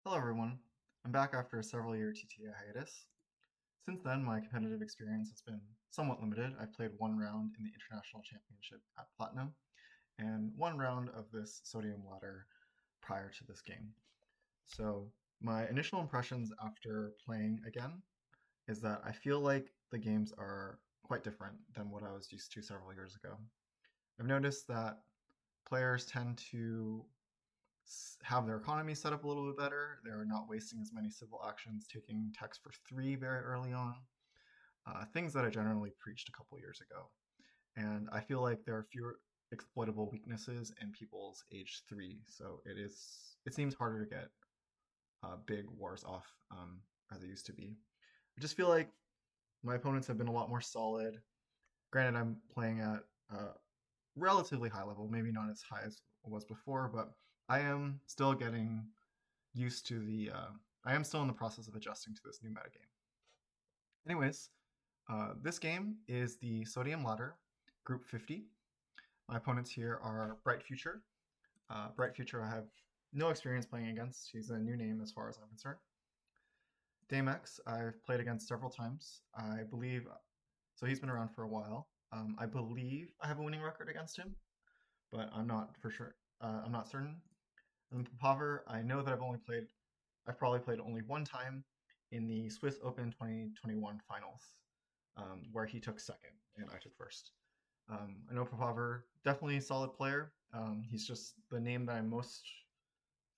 Hello everyone, I'm back after a several-year TTA hiatus. Since then, my competitive experience has been somewhat limited. I've played one round in the International Championship at Platinum, and one round of this Sodium ladder prior to this game. So my initial impressions after playing again is that I feel like the games are quite different than what I was used to several years ago. I've noticed that players tend to have their economy set up a little bit better. They're not wasting as many civil actions, taking techs for 3 very early on. Things that I generally preached a couple years ago. And I feel like there are fewer exploitable weaknesses in people's age 3, so it seems harder to get big wars off as it used to be. I just feel like my opponents have been a lot more solid. Granted, I'm playing at a relatively high level, maybe not as high as it was before, but I am still getting used to I am still in the process of adjusting to this new metagame. Anyways, this game is the Sodium Ladder, Group 50. My opponents here are Brightfuture. Brightfuture I have no experience playing against. He's a new name as far as I'm concerned. daimx I've played against several times. I believe, so he's been around for a while. I believe I have a winning record against him, but I'm not for sure. I'm not certain. And Papaver, I know that I've probably played only one time in the Swiss Open 2021 finals, where he took second and I took first. I know Papaver, definitely a solid player. He's just the name that I'm most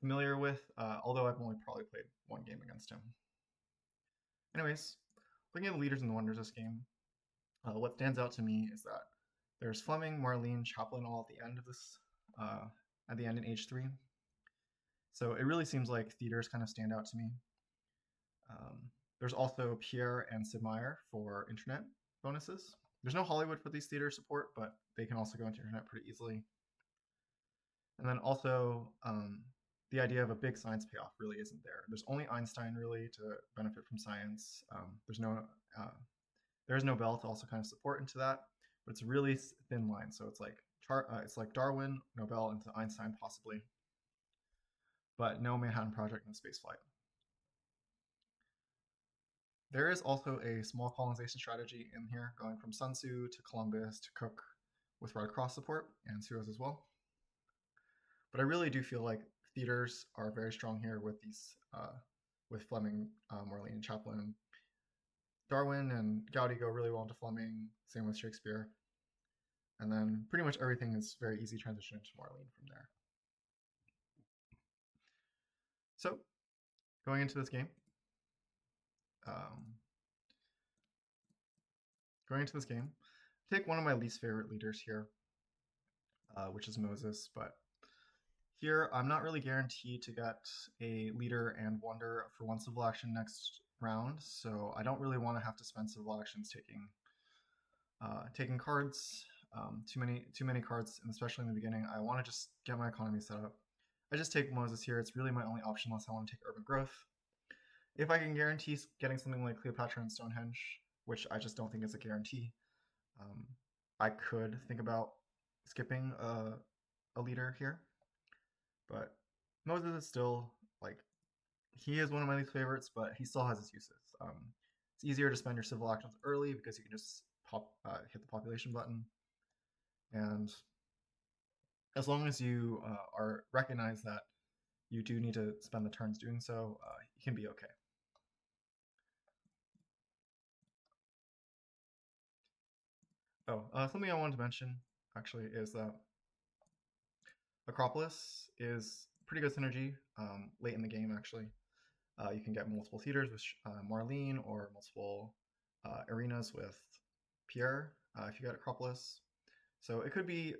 familiar with, although I've only probably played one game against him. Anyways, looking at the leaders and the wonders of this game, what stands out to me is that there's Fleming, Marlene, Chaplin all at the end of this, at the end in H3. So it really seems like theaters kind of stand out to me. There's also Pierre and Sid Meier for internet bonuses. There's no Hollywood for these theater support, but they can also go into internet pretty easily. And then also, the idea of a big science payoff really isn't there. There's only Einstein really to benefit from science. There's no Bell to also kind of support into that, but it's a really thin line. So it's like Darwin, Nobel into Einstein possibly, but no Manhattan Project, no spaceflight. There is also a small colonization strategy in here, going from Sun Tzu to Columbus to Cook with Red Cross support and Suez as well. But I really do feel like theaters are very strong here with Fleming, Marlene, and Chaplin. Darwin and Gaudi go really well into Fleming, same with Shakespeare. And then pretty much everything is very easy transition into Marlene from there. So, going into this game, um, take one of my least favorite leaders here, which is Moses, but here I'm not really guaranteed to get a leader and wonder for one civil action next round, so I don't really want to have to spend civil actions taking cards, too many cards, and especially in the beginning. I want to just get my economy set up. I just take Moses here. It's really my only option unless I want to take urban growth. If I can guarantee getting something like Cleopatra and Stonehenge, which I just don't think is a guarantee, I could think about skipping a leader here. But Moses is still, like, he is one of my least favorites, but he still has his uses. It's easier to spend your civil actions early because you can just hit the population button. And as long as you recognize that you do need to spend the turns doing so, you can be okay. Something I wanted to mention actually is that Acropolis is pretty good synergy late in the game. Actually, you can get multiple theaters with Marlene or multiple arenas with Pierre if you get Acropolis. So it could be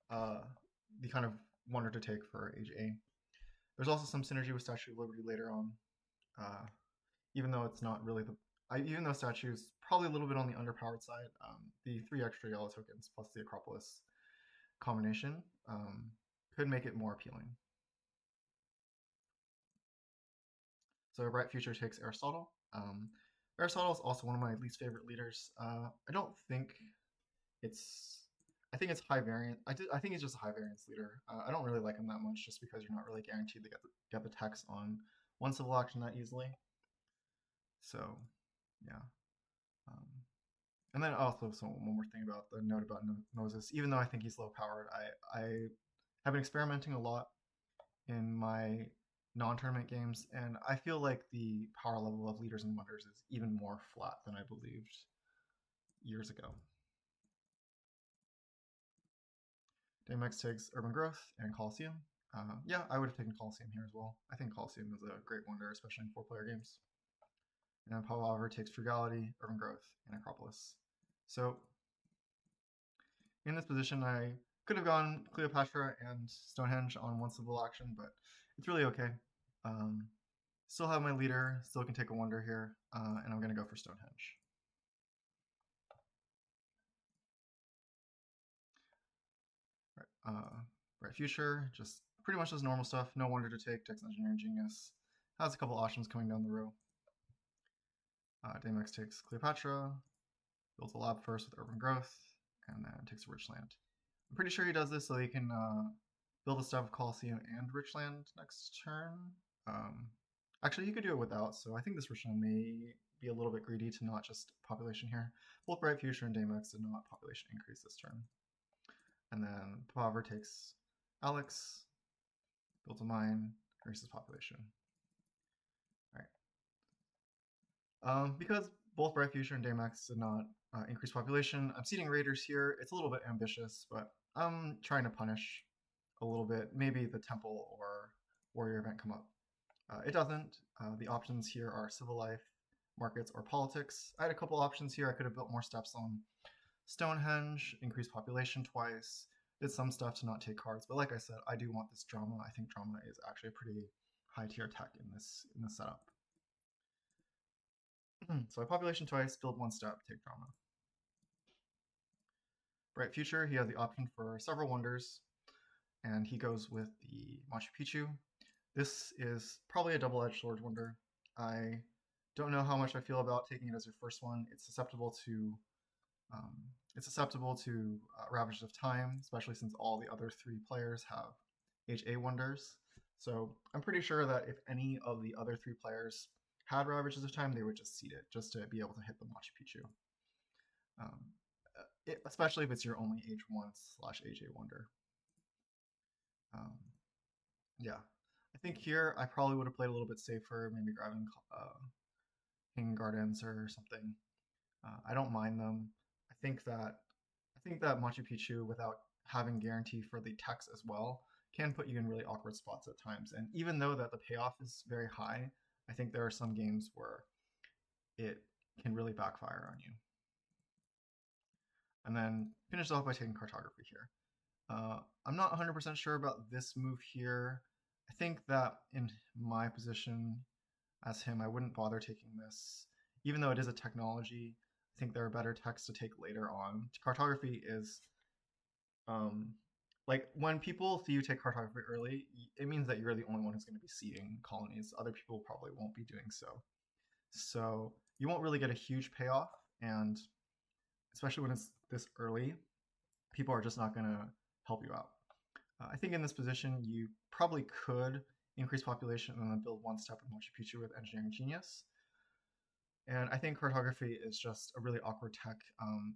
the kind of wonder to take for Age A. There's also some synergy with Statue of Liberty later on, even though it's not really even though Statue is probably a little bit on the underpowered side. The 3 extra yellow tokens plus the Acropolis combination could make it more appealing. So Brightfuture takes Aristotle. Aristotle is also one of my least favorite leaders. I don't think I think it's high variant. I think he's just a high variance leader. I don't really like him that much just because you're not really guaranteed to get the text on one civil action that easily. So, yeah. Um, and then also, so one more thing about the note about Moses. Even though I think he's low powered, I have been experimenting a lot in my non-tournament games, and I feel like the power level of Leaders and Wonders is even more flat than I believed years ago. daimx takes Urban Growth and Coliseum. Yeah, I would have taken Coliseum here as well. I think Coliseum is a great wonder, especially in 4-player games. And Papaver takes Frugality, Urban Growth, and Acropolis. So in this position, I could have gone Cleopatra and Stonehenge on one civil action, but it's really okay. Um, Still have my leader, still can take a wonder here, and I'm going to go for Stonehenge. Right, Brightfuture, just pretty much as normal stuff. No wonder to take, takes Engineering Genius. Has a couple options coming down the row. daimx takes Cleopatra, builds a lab first with Urban Growth, and then takes a Richland. I'm pretty sure he does this so he can build a stuff of Coliseum and Richland next turn. Actually, he could do it without, so I think this Richland may be a little bit greedy to not just population here. Both Brightfuture and daimx did not population increase this turn. And then Papaver takes Alex, builds a mine, increases population. Alright. Because both Brightfuture and daimx did not increase population, I'm seeding Raiders here. It's a little bit ambitious, but I'm trying to punish a little bit. Maybe the Temple or Warrior event come up. It doesn't. The options here are Civil Life, Markets, or Politics. I had a couple options here. I could have built more steps on Stonehenge, increased population twice, did some stuff to not take cards. But like I said, I do want this drama. I think drama is actually a pretty high tier tech in this setup. So I population twice, build one step, take drama. Brightfuture, he has the option for several wonders, and he goes with the Machu Picchu. This is probably a double-edged sword wonder. I don't know how much I feel about taking it as your first one. It's susceptible to Ravages of Time, especially since all the other 3 players have HA wonders. So I'm pretty sure that if any of the other 3 players had Ravages of Time, they would just seed it just to be able to hit the Machu Picchu. Especially if it's your only H1/HA wonder. Yeah, I think here I probably would have played a little bit safer, maybe grabbing King Gardens or something. I don't mind them. I think that Machu Picchu, without having guarantee for the techs as well, can put you in really awkward spots at times. And even though that the payoff is very high, I think there are some games where it can really backfire on you. And then finish off by taking Cartography here. I'm not 100% sure about this move here. I think that in my position as him, I wouldn't bother taking this. Even though it is a technology, I think there are better techs to take later on. Cartography is, like, when people see you take Cartography early, it means that you're the only one who's going to be seeding colonies. Other people probably won't be doing so. So you won't really get a huge payoff, and especially when it's this early, people are just not going to help you out. I think in this position, you probably could increase population and then build one step in Machu Picchu with Engineering Genius. And I think Cartography is just a really awkward tech.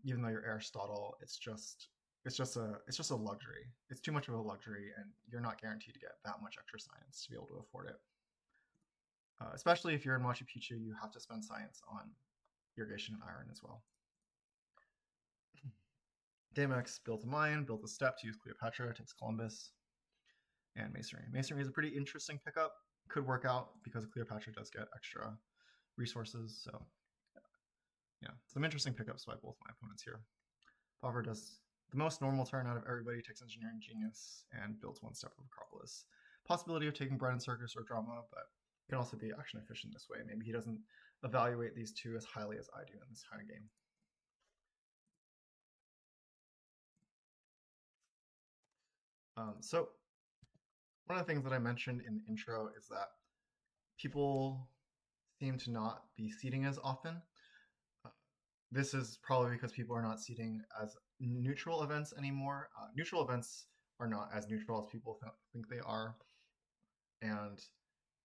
Even though you're Aristotle, it's just a luxury. It's too much of a luxury, and you're not guaranteed to get that much extra science to be able to afford it. Especially if you're in Machu Picchu, you have to spend science on irrigation and iron as well. daimx builds a mine, builds a step to use Cleopatra, takes Columbus, and Masonry. Masonry is a pretty interesting pickup. Could work out because Cleopatra does get extra resources. So yeah, some interesting pickups by both my opponents here. Papaver does the most normal turn out of everybody, takes Engineering Genius, and builds one step of Acropolis. Possibility of taking Bread and Circus or Drama, but can also be action efficient this way. Maybe he doesn't evaluate these two as highly as I do in this kind of game. So one of the things that I mentioned in the intro is that people seem to not be seeding as often. This is probably because people are not seeding as neutral events anymore. Neutral events are not as neutral as people think they are. And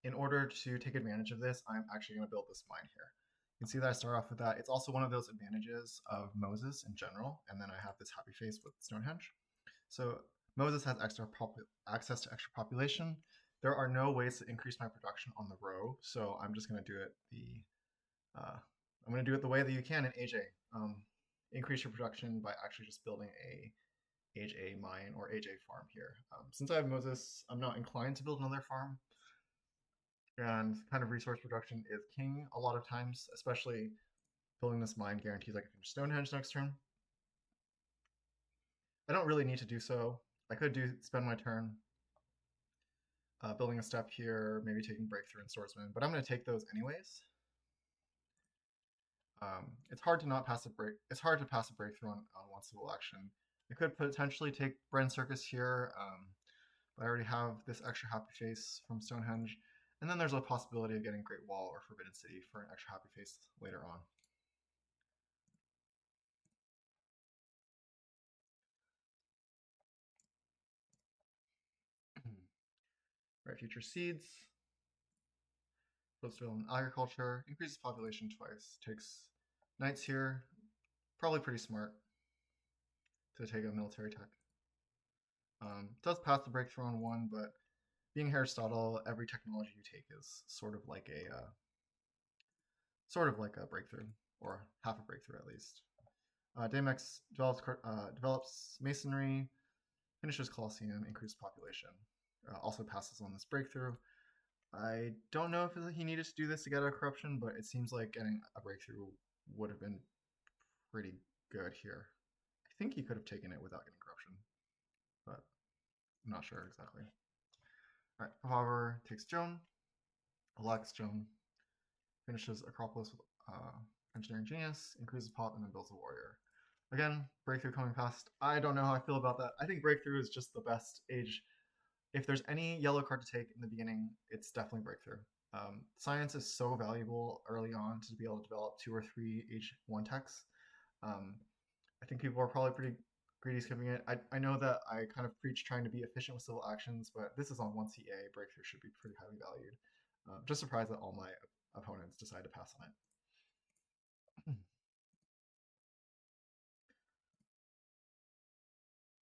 in order to take advantage of this, I'm actually going to build this mine here. You can see that I start off with that. It's also one of those advantages of Moses in general, and then I have this happy face with Stonehenge. So Moses has access to extra population. There are no ways to increase my production on the row, so I'm just going to do it I'm going to do it the way that you can in AJ. Increase your production by actually just building a AJ mine or AJ farm here. Since I have Moses, I'm not inclined to build another farm, and kind of resource production is king a lot of times, especially building this mine guarantees I can finish Stonehenge next turn. I don't really need to do so. I could spend my turn building a step here, maybe taking Breakthrough and Swordsman, but I'm going to take those anyways. It's hard to not pass a break. It's hard to pass a breakthrough on one civil action. I could potentially take Bren Circus here, but I already have this extra happy face from Stonehenge, and then there's a possibility of getting Great Wall or Forbidden City for an extra happy face later on. Brightfuture Seeds. Flips in agriculture, increases population twice. Takes knights here, probably pretty smart to take a military tech. Does pass the breakthrough on one, but being Aristotle, every technology you take is sort of like a breakthrough, or half a breakthrough at least. daimx develops masonry, finishes Colosseum, increased population. Also passes on this breakthrough. I don't know if he needed to do this to get out of corruption, but it seems like getting a breakthrough would have been pretty good here. I think he could have taken it without getting corruption, but I'm not sure exactly. All right, Papaver takes Joan, elects Joan, finishes Acropolis with Engineering Genius, increases pop, and then builds a warrior. Again, breakthrough coming past. I don't know how I feel about that. I think breakthrough is just the best age. If there's any yellow card to take in the beginning, it's definitely breakthrough. Science is so valuable early on to be able to develop 2 or 3 H1 techs. I think people are probably pretty greedy skipping it. I know that I kind of preach trying to be efficient with civil actions, but this is on 1CA. Breakthrough should be pretty highly valued. Just surprised that all my opponents decide to pass on it.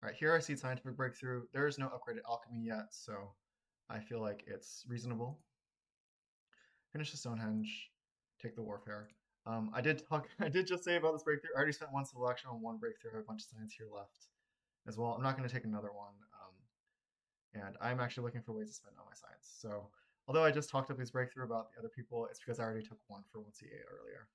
All right, here I see scientific breakthrough. There is no upgraded alchemy yet, so I feel like it's reasonable. Finish the Stonehenge, take the warfare. I did just say about this breakthrough. I already spent one civil action on one breakthrough. I have a bunch of science here left as well. I'm not going to take another one, and I'm actually looking for ways to spend all my science. So although I just talked up this breakthrough about the other people, it's because I already took one for 1CA earlier.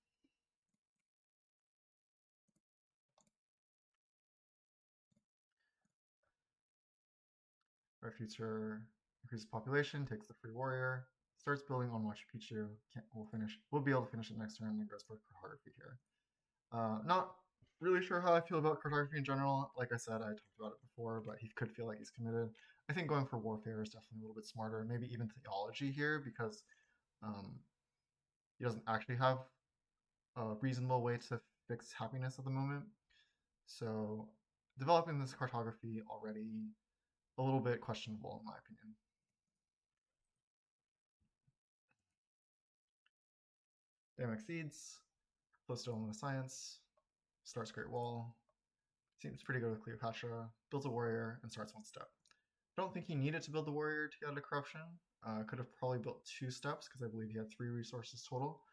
Brightfuture increases population, takes the free warrior, starts building on Machu Picchu. We'll be able to finish it next turn, and then goes for cartography here. Not really sure how I feel about cartography in general. Like I said, I talked about it before, but he could feel like he's committed. I think going for warfare is definitely a little bit smarter. Maybe even theology here, because he doesn't actually have a reasonable way to fix happiness at the moment. So developing this cartography already a little bit questionable in my opinion. daimx Seeds, Flowstone in the Science, starts Great Wall, seems pretty good with Cleopatra, builds a warrior, and starts one step. Don't think he needed to build the warrior to get into corruption. Could have probably built 2 steps because I believe he had 3 resources total.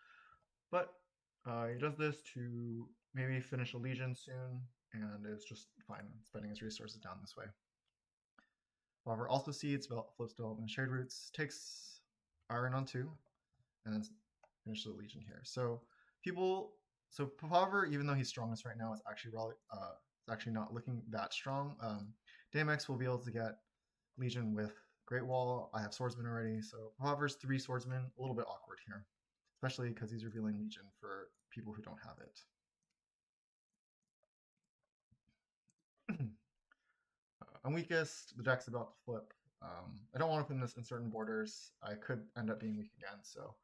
But he does this to maybe finish a legion soon, and is just fine spending his resources down this way. Papaver also seeds, flips development shade roots, takes iron on 2, and then finishes the legion here. So Papaver, even though he's strongest right now, is actually not looking that strong. daimx will be able to get Legion with Great Wall. I have Swordsman already, so Papaver's 3 Swordsmen, a little bit awkward here, especially because he's revealing Legion for people who don't have it. I'm weakest, the deck's about to flip. I don't want to put this in certain borders. I could end up being weak again, so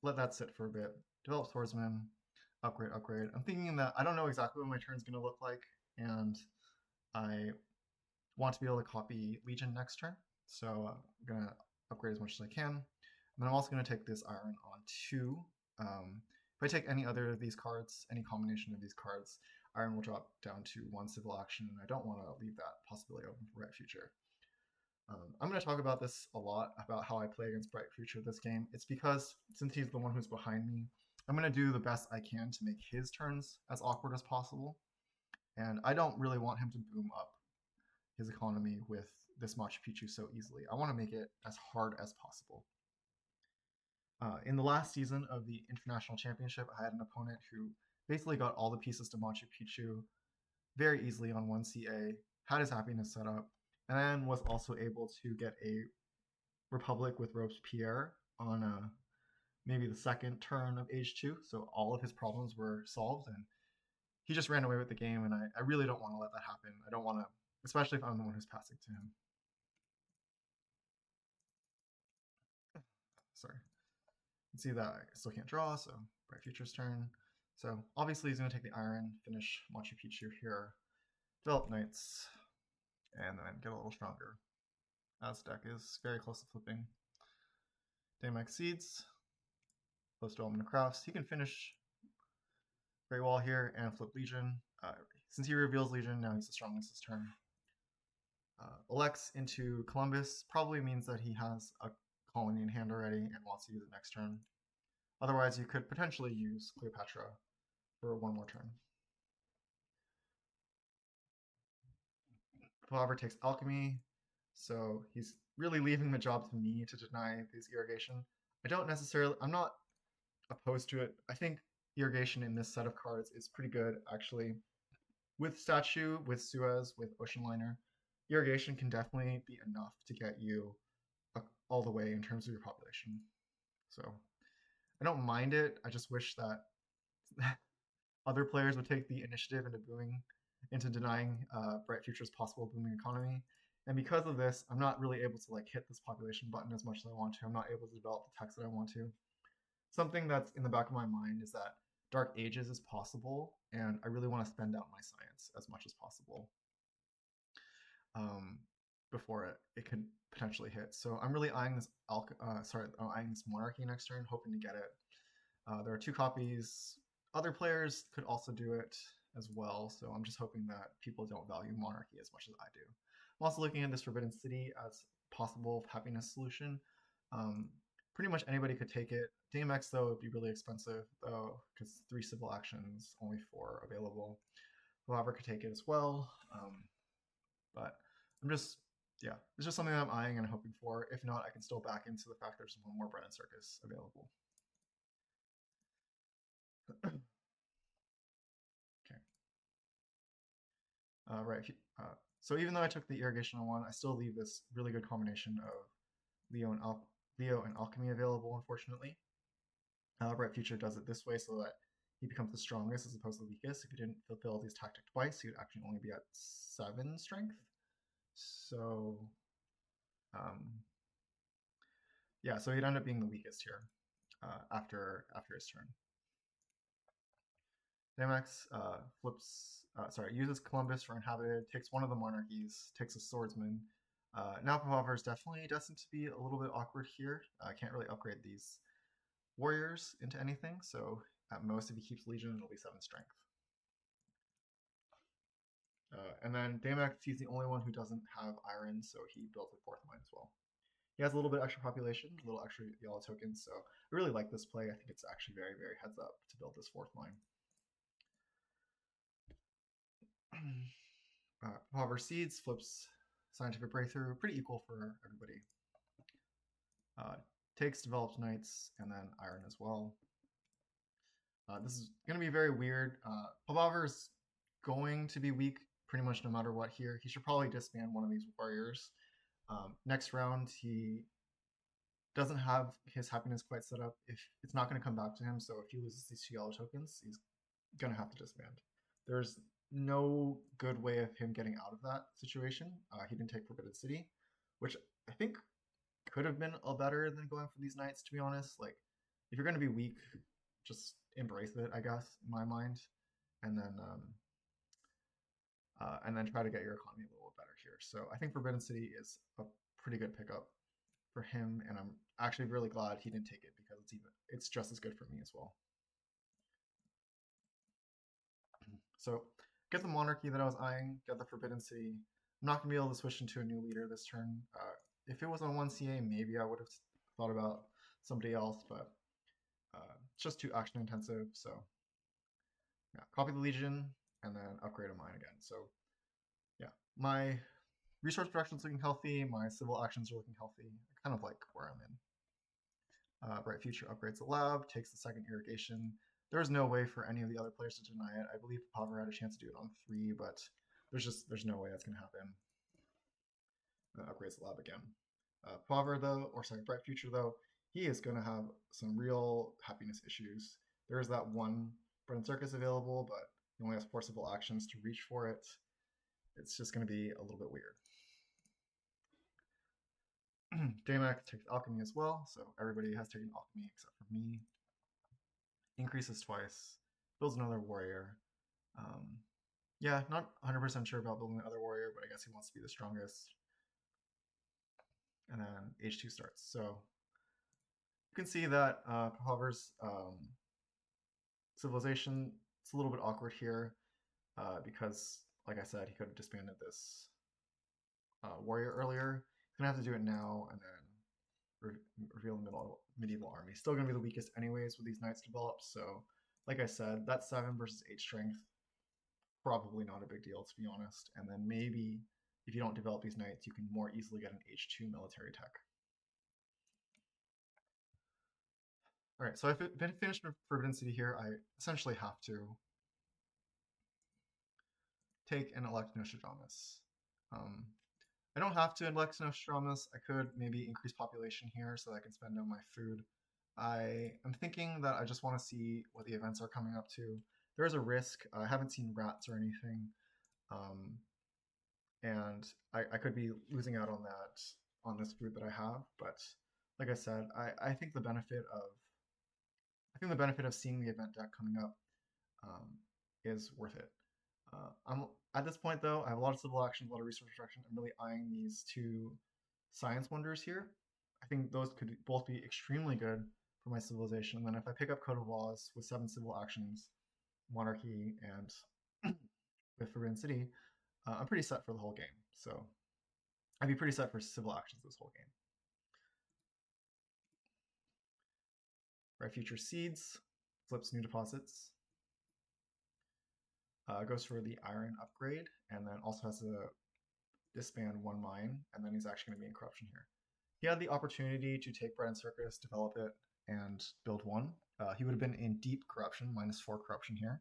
let that sit for a bit. Develop Swordsman, upgrade. I'm thinking that I don't know exactly what my turn's going to look like, and I want to be able to copy Legion next turn, so I'm going to upgrade as much as I can. And then I'm also going to take this iron on 2. If I take any other of these cards, any combination of these cards, iron will drop down to 1 civil action, and I don't want to leave that possibility open for Brightfuture. I'm going to talk about this a lot, about how I play against Brightfuture this game. It's because, since he's the one who's behind me, I'm going to do the best I can to make his turns as awkward as possible. And I don't really want him to boom up his economy with this Machu Picchu so easily. I want to make it as hard as possible. In the last season of the International Championship, I had an opponent who basically got all the pieces to Machu Picchu very easily on 1CA, had his happiness set up, and then was also able to get a Republic with Robespierre on maybe the second turn of Age 2, so all of his problems were solved, and he just ran away with the game, and I really don't want to let that happen. I don't want to, especially if I'm the one who's passing to him. Sorry. You can see that I still can't draw, so Brightfuture's turn. So obviously he's going to take the iron, finish Machu Picchu here, develop knights, and then get a little stronger. As deck is very close to flipping. daimx seeds, close development of crafts. He can finish Great Wall here and flip Legion. Since he reveals Legion, now he's the strongest this turn. Elects into Columbus probably means that he has a colony in hand already and wants to use it next turn. Otherwise, you could potentially use Cleopatra for one more turn. Papaver takes Alchemy, so he's really leaving the job to me to deny these irrigation. I'm not opposed to it. I think irrigation in this set of cards is pretty good, actually. With Statue, with Suez, with Ocean Liner, irrigation can definitely be enough to get you all the way in terms of your population. So I don't mind it. I just wish that other players would take the initiative into denying Brightfuture's possible booming economy. And because of this, I'm not really able to hit this population button as much as I want to. I'm not able to develop the text that I want to. Something that's in the back of my mind is that Dark Ages is possible, and I really want to spend out my science as much as possible before it could potentially hit. So I'm really eyeing this eyeing this monarchy next turn, hoping to get it. There are 2 copies. Other players could also do it as well, so I'm just hoping that people don't value monarchy as much as I do. I'm also looking at this Forbidden City as possible happiness solution. Pretty much anybody could take it. daimx, though, would be really expensive, though, because 3 civil actions, only 4 available. Whoever could take it as well. But it's just something that I'm eyeing and hoping for. If not, I can still back into the fact there's one more Bread and Circus available. Okay. So even though I took the irrigation on 1, I still leave this really good combination of Leo and Alchemy available, unfortunately. Brightfuture does it this way so that he becomes the strongest as opposed to the weakest. If he didn't fulfill these tactic twice, he would actually only be at 7 strength. So, so he'd end up being the weakest here after his turn. daimx uses Columbus for Inhabited, takes one of the monarchies, takes a swordsman. Now Papaver is definitely destined to be a little bit awkward here. I can't really upgrade these warriors into anything, so at most if he keeps Legion, it'll be 7 strength. And then daimx, he's the only one who doesn't have iron, so he builds a 4th mine as well. He has a little bit extra population, a little extra yellow tokens, so I really like this play. I think it's actually very, very heads up to build this 4th mine. Papaver Seeds flips Scientific Breakthrough, pretty equal for everybody. Takes developed knights and then iron as well. This is going to be very weird. Papaver is going to be weak pretty much no matter what here. He should probably disband one of these warriors. Next round, he doesn't have his happiness quite set up. If it's not going to come back to him, so if he loses these 2 yellow tokens, he's going to have to disband. There's no good way of him getting out of that situation. He didn't take Forbidden City, which I think could have been better than going for these knights, to be honest. If you're going to be weak, just embrace it, I guess, in my mind, and then try to get your economy a little bit better here. So I think Forbidden City is a pretty good pickup for him, and I'm actually really glad he didn't take it because it's just as good for me as well. So get the monarchy that I was eyeing, get the Forbidden City. I'm not gonna be able to switch into a new leader this turn. If it was on 1 CA, maybe I would have thought about somebody else, but it's just too action intensive. So yeah, copy the Legion and then upgrade a mine again. So yeah, my resource production is looking healthy. My civil actions are looking healthy. I kind of like where I'm in. Brightfuture upgrades the lab, takes the second irrigation. There's no way for any of the other players to deny it. I believe Papaver had a chance to do it on 3, but there's no way that's going to happen. Upgrades the lab again. Papaver though, or sorry, Brightfuture though, he is going to have some real happiness issues. There's that one Bread and Circus available, but he only has 4 civil actions to reach for it. It's just going to be a little bit weird. daimx takes alchemy as well, so everybody has taken alchemy except for me. Increases twice, builds another warrior. Yeah, not 100% sure about building another warrior, but I guess he wants to be the strongest. And then H2 starts. So you can see that Papaver's civilization, it's a little bit awkward here because, like I said, he could have disbanded this warrior earlier. He's going to have to do it now and then reveal the medieval army. Still going to be the weakest anyways with these knights developed. So, like I said, that 7 versus 8 strength, probably not a big deal to be honest. And then maybe if you don't develop these knights, you can more easily get an H2 military tech. All right, so I've been finished with Forbidden City here. I essentially have to take and elect Nostradamus. I don't have to elect Nostradamus. I could maybe increase population here so that I can spend on my food. I am thinking that I just want to see what the events are coming up to. There is a risk. I haven't seen rats or anything. And I could be losing out on that, on this food that I have. But like I said, I think the benefit of seeing the event deck coming up is worth it. I'm at this point though, I have a lot of civil actions, a lot of resource production. I'm really eyeing these 2 science wonders here. I think those could both be extremely good for my civilization. And then if I pick up Code of Laws with 7 civil actions, monarchy, and with Forbidden City, I'm pretty set for the whole game. So I'd be pretty set for civil actions this whole game. Brightfuture seeds, flips new deposits. Goes for the iron upgrade, and then also has to disband 1 mine, and then he's actually going to be in corruption here. He had the opportunity to take Bread and Circus, develop it, and build 1. He would have been in deep corruption, -4 corruption here.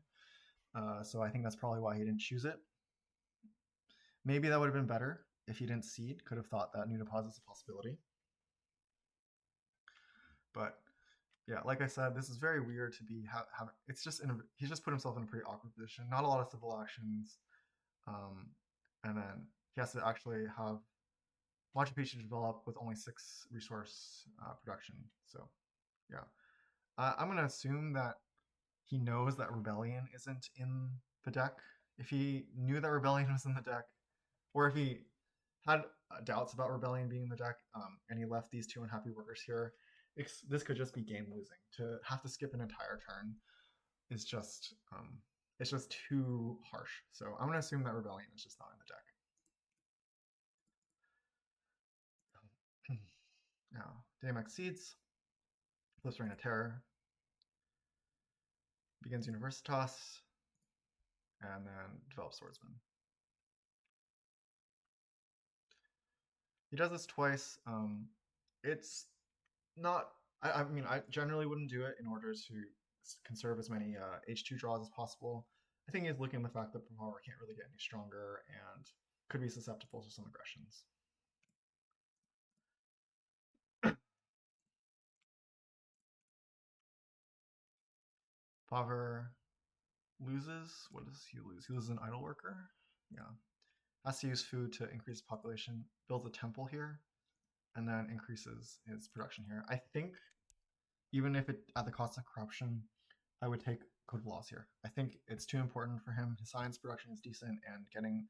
So I think that's probably why he didn't choose it. Maybe that would have been better if he didn't seed, could have thought that new deposit's a possibility. But yeah, like I said, this is very weird to be it's just he's just put himself in a pretty awkward position. Not a lot of civil actions, and then he has to actually have Machu Picchu develop with only 6 resource production. So yeah, I'm gonna assume that he knows that Rebellion isn't in the deck. If he knew that Rebellion was in the deck, or if he had doubts about Rebellion being in the deck, and he left these 2 unhappy workers here, this could just be game losing. To have to skip an entire turn is just it's just too harsh. So I'm gonna assume that Rebellion is just not in the deck. Now, daimx seeds, flips Reign of Terror, begins Universitas, and then develops Swordsman. He does this twice. It's not. I mean, I generally wouldn't do it in order to conserve as many H2 draws as possible. I think he's looking at the fact that Papaver can't really get any stronger and could be susceptible to some aggressions. Papaver loses. What does he lose? He loses an idle worker. Yeah. Has to use food to increase population. Builds a temple here, and then increases his production here. I think even if it at the cost of corruption, I would take Code of Laws here. I think it's too important for him. His science production is decent, and getting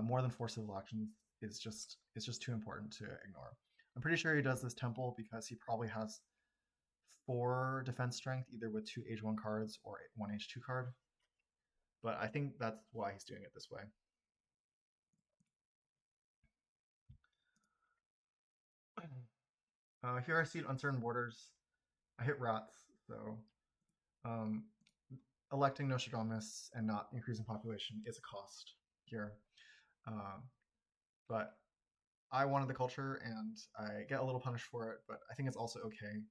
more than 4 civil actions is just too important to ignore. I'm pretty sure he does this temple because he probably has 4 defense strength, either with 2 H1 cards or 1 H2 card. But I think that's why he's doing it this way. Here I see uncertain borders. I hit rats, so um, electing Nostradamus and not increasing population is a cost here. Uh, but I wanted the culture, and I get a little punished for it, but I think it's also okay.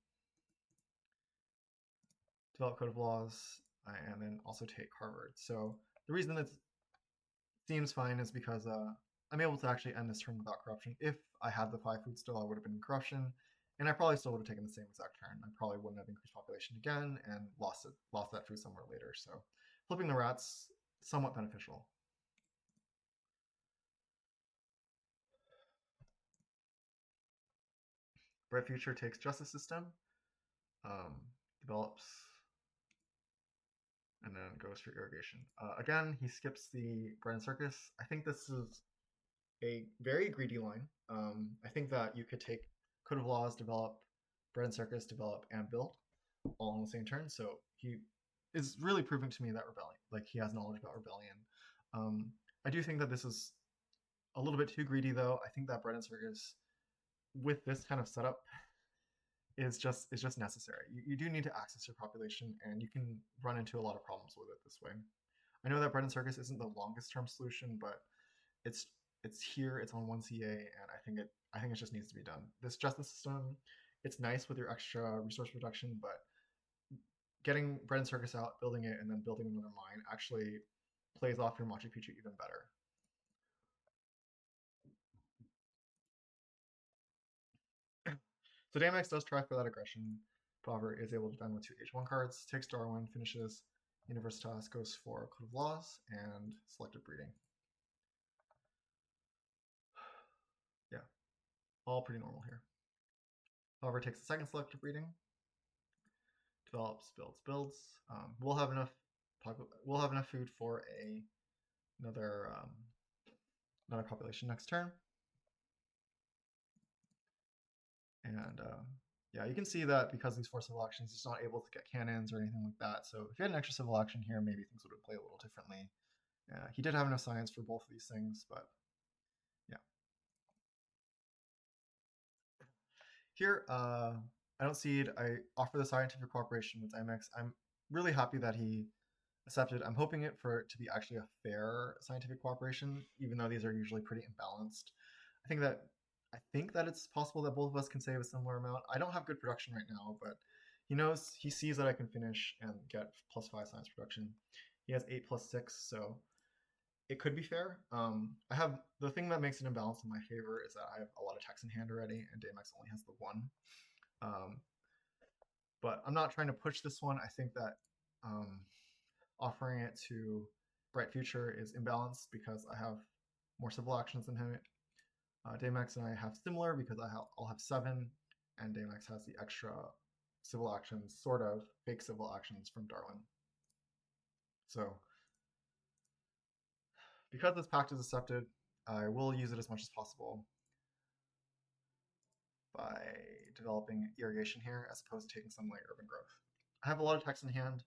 Develop Code of Laws, and then also take Harvard. So the reason it seems fine is because I'm able to actually end this turn without corruption. If I had the 5 food still, I would have been in corruption, and I probably still would have taken the same exact turn. I probably wouldn't have increased population again and lost that food somewhere later. So flipping the rats, somewhat beneficial. Brightfuture takes Justice System, um, develops, and then goes for Irrigation. Again, he skips the Bread and Circus. I think this is a very greedy line. I think that you could take Code of Laws, develop, Bread and Circus, develop, and build all on the same turn. So he is really proving to me that he has knowledge about rebellion. I do think that this is a little bit too greedy, though. I think that Bread and Circus, with this kind of setup, is just necessary. You do need to access your population, and you can run into a lot of problems with it this way. I know that Bread and Circus isn't the longest term solution, but it's here, it's on 1 CA, and I think it just needs to be done. This justice system, it's nice with your extra resource reduction, but getting Bread and Circus out, building it, and then building another mine actually plays off your Machu Picchu even better. So daimx does try for that aggression. Papaver is able to defend with 2 H1 cards, takes Darwin, finishes Universitas, goes for Code of Laws, and selective breeding. Yeah, all pretty normal here. Papaver takes the second selective breeding, develops, builds. We'll have enough food for another population next turn. And yeah, you can see that because these 4 civil actions, he's not able to get cannons or anything like that. So if he had an extra civil action here, maybe things would have played a little differently. He did have enough science for both of these things, but yeah. Here, I don't see it. I offer the scientific cooperation with daimx. I'm really happy that he accepted. I'm hoping for it to be actually a fair scientific cooperation, even though these are usually pretty imbalanced. I think that it's possible that both of us can save a similar amount. I don't have good production right now, but he sees that I can finish and get +5 science production. He has 8 +6, so it could be fair. I have the thing that makes it imbalanced in my favor is that I have a lot of techs in hand already, and daimx only has the 1. But I'm not trying to push this one. I think that offering it to Brightfuture is imbalanced because I have more civil actions than him. daimx and I have similar because I'll have 7, and daimx has the extra civil actions, sort of fake civil actions from Darwin. So because this pact is accepted, I will use it as much as possible by developing irrigation here as opposed to taking some like urban growth. I have a lot of text in hand.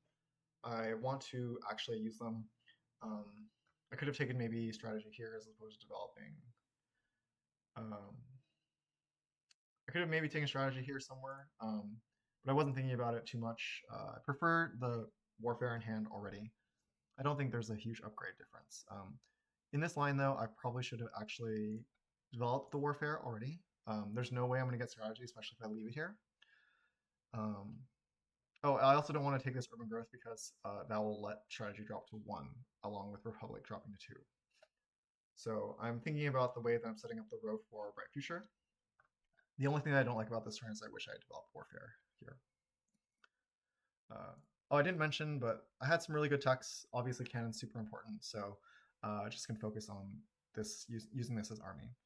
I want to actually use them. I could have taken maybe strategy here as opposed to developing. I could have maybe taken strategy here somewhere, but I wasn't thinking about it too much. I prefer the warfare in hand already. I don't think there's a huge upgrade difference. In this line, though, I probably should have actually developed the warfare already. There's no way I'm going to get strategy, especially if I leave it here. Oh, I also don't want to take this urban growth because that will let strategy drop to 1, along with Republic dropping to 2. So I'm thinking about the way that I'm setting up the row for Brightfuture. The only thing that I don't like about this turn is I wish I had developed Warfare here. Oh, I didn't mention, but I had some really good techs. Obviously, cannon's super important, so just can focus on this using this as army.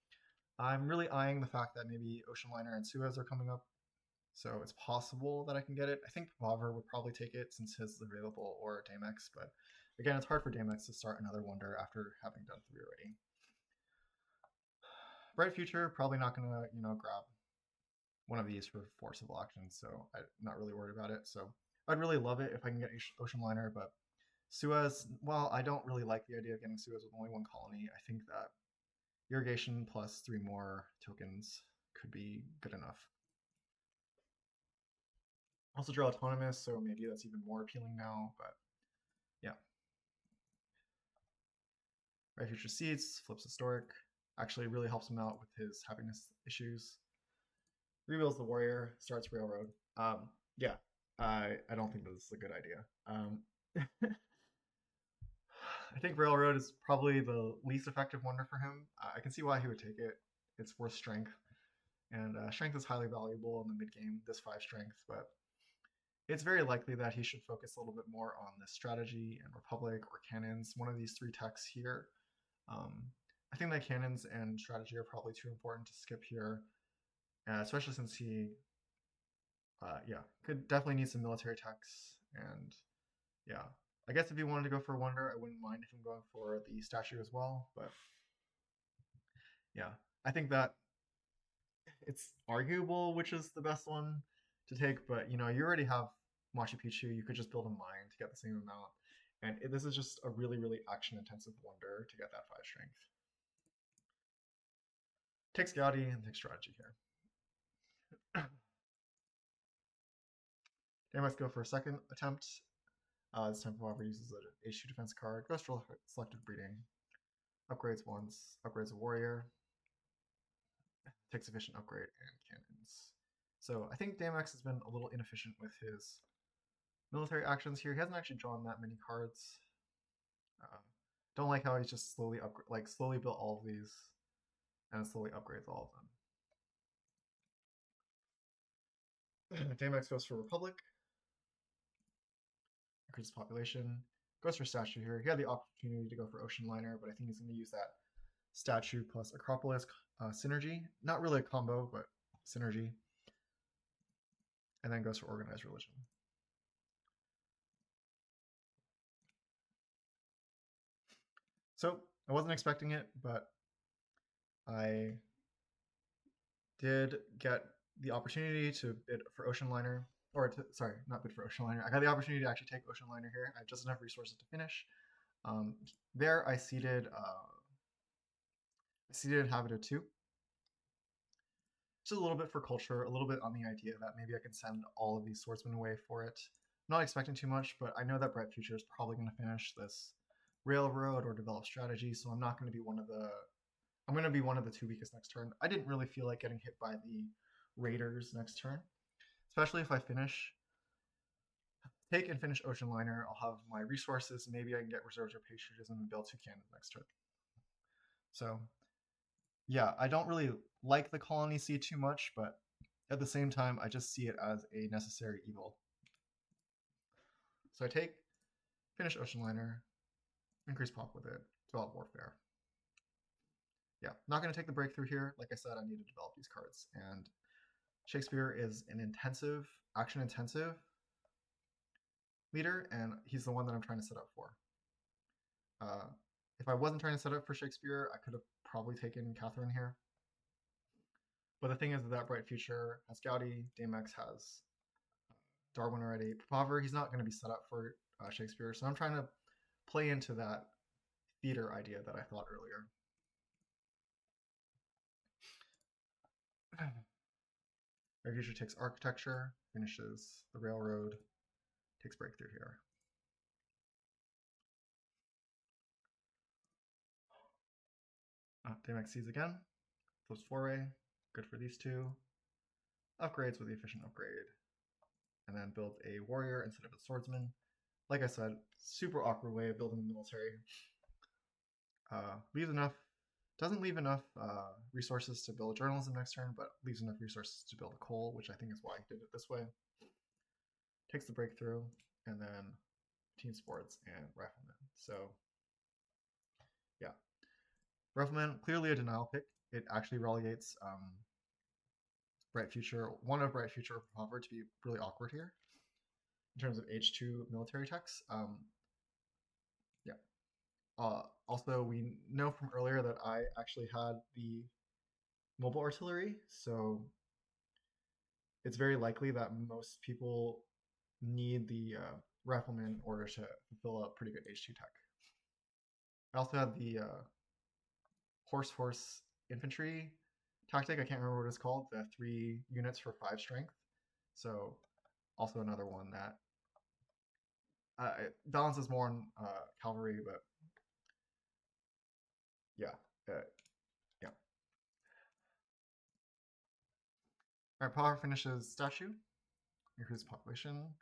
I'm really eyeing the fact that maybe Ocean Liner and Suez are coming up, so it's possible that I can get it. I think Papaver would probably take it since his is available, or daimx, but again, it's hard for daimx to start another wonder after having done 3 already. Brightfuture, probably not going to grab one of these for forcible actions, so I'm not really worried about it. So I'd really love it if I can get Ocean Liner, but Suez, well, I don't really like the idea of getting Suez with only one colony. I think that irrigation plus 3 more tokens could be good enough. Also draw autonomous, so maybe that's even more appealing now, but yeah. Brightfuture Seeds, flips Historic. Actually really helps him out with his happiness issues. Reveals the Warrior, starts Railroad. Yeah, I don't think this is a good idea. I think Railroad is probably the least effective wonder for him. I can see why he would take it. It's worth strength, and strength is highly valuable in the mid game. This 5 strength, but it's very likely that he should focus a little bit more on the strategy and Republic or cannons. One of these 3 techs here. Um, I think that cannons and strategy are probably too important to skip here, especially since he, yeah, could definitely need some military techs. And yeah, I guess if he wanted to go for a wonder, I wouldn't mind if I'm going for the statue as well. But yeah, I think that it's arguable which is the best one to take. But you know, you already have Machu Picchu. You could just build a mine to get the same amount. And this is just a really, really action-intensive wonder to get that 5 strength. Takes Gaudi and takes strategy here. They must go for a second attempt. This time Papaver uses an H2 defense card, goes for selective breeding, upgrades once, upgrades a warrior, takes efficient upgrade and cannons. So I think daimx has been a little inefficient with his military actions here. He hasn't actually drawn that many cards. Don't like how he's just slowly slowly built all of these and slowly upgrades all of them. daimx goes for Republic, increases population, goes for statue here. He had the opportunity to go for Ocean Liner, but I think he's going to use that statue plus Acropolis synergy. Not really a combo, but synergy. And then goes for Organized Religion. So I wasn't expecting it, but I did get the opportunity to bid for Ocean Liner, or sorry, not bid for Ocean Liner. I got the opportunity to actually take Ocean Liner here. I have just enough resources to finish. There I seeded Habitat 2. Just a little bit for culture, a little bit on the idea that maybe I can send all of these swordsmen away for it. I'm not expecting too much, but I know that Brightfuture is probably going to finish this railroad or develop strategy, so I'm not going to be one of the I'm going to be one of the 2 weakest next turn. I didn't really feel like getting hit by the raiders next turn, especially if I take and finish Ocean Liner. I'll have my resources. Maybe I can get reserves or patriotism and build 2 cannons next turn. So yeah, I don't really like the colony seed too much, but at the same time, I just see it as a necessary evil. So I take, finish Ocean Liner, increase pop with it, develop Warfare. Yeah, not going to take the breakthrough here. Like I said, I need to develop these cards. And Shakespeare is an intensive, action-intensive leader, and he's the one that I'm trying to set up for. If I wasn't trying to set up for Shakespeare, I could have probably taken Catherine here. But the thing is that Brightfuture has Gaudi, daimx has Darwin already. Papaver, he's not going to be set up for Shakespeare, so I'm trying to play into that theater idea that I thought earlier. Brightfuture takes architecture, finishes the railroad, takes breakthrough here. daimx sees again, flips foray, good for these 2. Upgrades with the efficient upgrade, and then builds a warrior instead of a swordsman. Like I said, super awkward way of building the military. Doesn't leave enough resources to build journalism next turn, but leaves enough resources to build a coal, which I think is why he did it this way. Takes the breakthrough, and then team sports and rifleman. So yeah, rifleman, clearly a denial pick. It actually relegates one of Brightfuture or Papaver to be really awkward here in terms of H2 military techs. Yeah. Also, we know from earlier that I actually had the mobile artillery, so it's very likely that most people need the rifleman in order to fulfill a pretty good H2 tech. I also have the horse infantry tactic. I can't remember what it's called. The 3 units for 5 strength. So also another one that it balances more on cavalry, but yeah, uh, yeah. All right, Papaver finishes statue, increases population,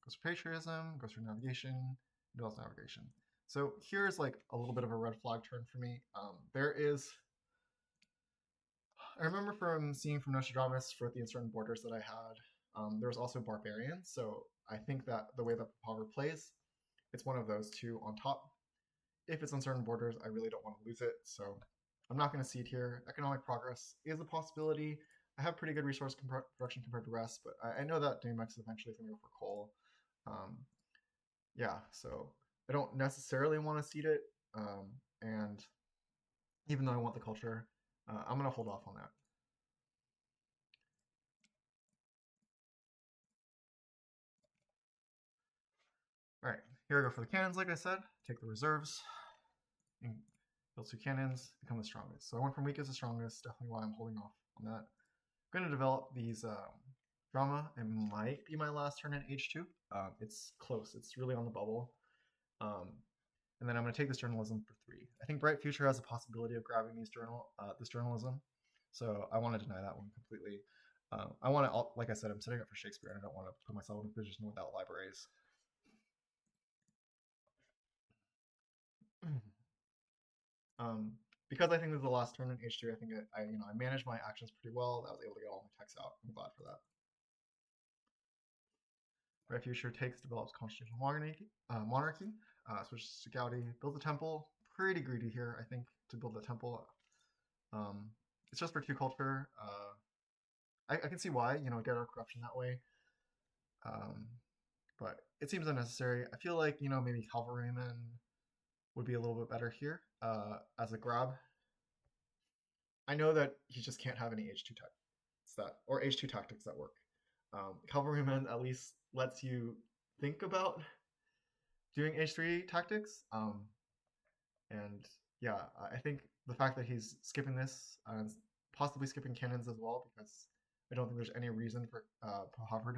goes for patriotism, goes for navigation, develops navigation. So here's like a little bit of a red flag turn for me. I remember from seeing from Nostradamus for the uncertain borders that I had, there was also barbarians. So I think that the way that Papaver plays, it's one of those two on top. If it's uncertain borders, I really don't want to lose it. So I'm not going to see it here. Economic progress is a possibility. I have pretty good resource production compared to rest, but I know that daimx eventually is going to go for coal. Um, yeah, so I don't necessarily want to seed it. And even though I want the culture, I'm going to hold off on that. All right, here I go for the cannons, like I said. Take the reserves, and build 2 cannons, become the strongest. So I went from weakest to strongest, definitely why I'm holding off on that. I'm going to develop these drama. It might be my last turn in H2. It's close. It's really on the bubble. And then I'm going to take this journalism for 3. I think Brightfuture has a possibility of grabbing this journalism. So I want to deny that one completely. I want to, like I said, I'm setting up for Shakespeare, and I don't want to put myself in a position without libraries. Because I think this is the last turn in H3, I think I managed my actions pretty well. I was able to get all my techs out. I'm glad for that. Brightfuture takes, develops constitutional monarchy, switches to Gaudi, builds a temple. Pretty greedy here, I think, to build the temple. It's just for 2 culture. I can see why, get our corruption that way. But it seems unnecessary. I feel like, maybe cavalrymen would be a little bit better here as a grab. I know that he just can't have any H2 tactics or H2 tactics that work. Cavalryman at least lets you think about doing H3 tactics. And yeah, I think the fact that he's skipping this and possibly skipping cannons as well, because I don't think there's any reason for Papaver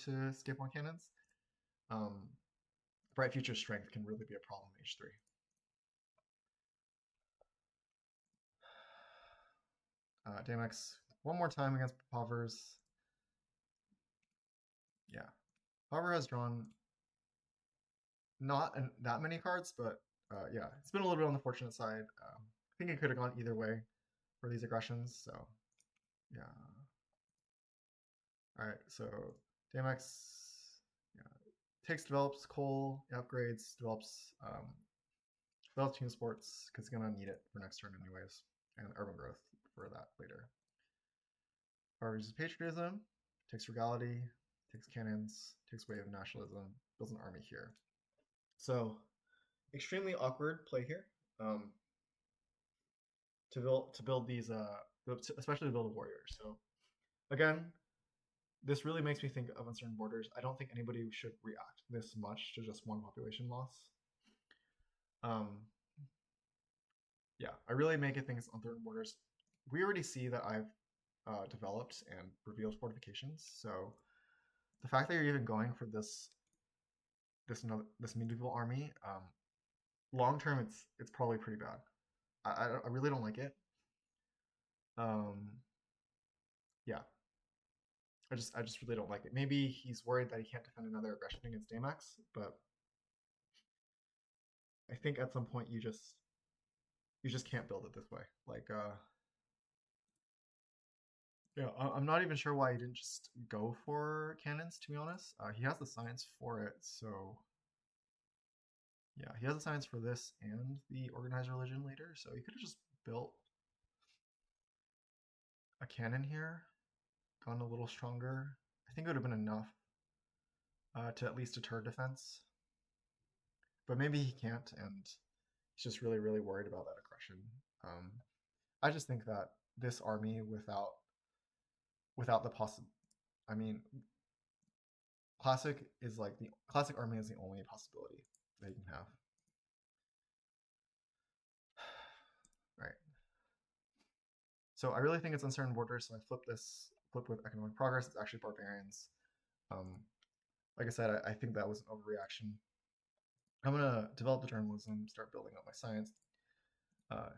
to skip on cannons. Brightfuture strength can really be a problem in H3. daimx one more time against Papaver's. Yeah, Papaver has drawn not that many cards, but yeah, it's been a little bit on the fortunate side. I think it could have gone either way for these aggressions, so yeah. All right, so daimx, yeah, takes, develops coal, upgrades, develops team sports because it's gonna need it for next turn anyways, and urban growth for that later. Power uses patriotism, takes regality, takes cannons, takes wave of nationalism, builds an army here. So extremely awkward play here. To build these especially to build a warrior. So again, this really makes me think of uncertain borders. I don't think anybody should react this much to just one population loss. Yeah, I really make it think it's uncertain borders. We already see that I've developed and revealed fortifications. So the fact that you're even going for this medieval army, long term, it's probably pretty bad. I really don't like it. Yeah, I just really don't like it. Maybe he's worried that he can't defend another aggression against daimx, but I think at some point you just can't build it this way. Like yeah, I'm not even sure why he didn't just go for cannons, to be honest. He has the science for it, so yeah, he has the science for this and the organized religion later, so he could have just built a cannon here, gone a little stronger. I think it would have been enough to at least deter defense. But maybe he can't, and he's just really, really worried about that aggression. I just think that this army without without the I mean, classic army is the only possibility that you can have. Right. So I really think it's uncertain borders. So I flip with economic progress. It's actually barbarians. Um, like I said, I think that was an overreaction. I'm gonna develop the journalism, start building up my science, uh,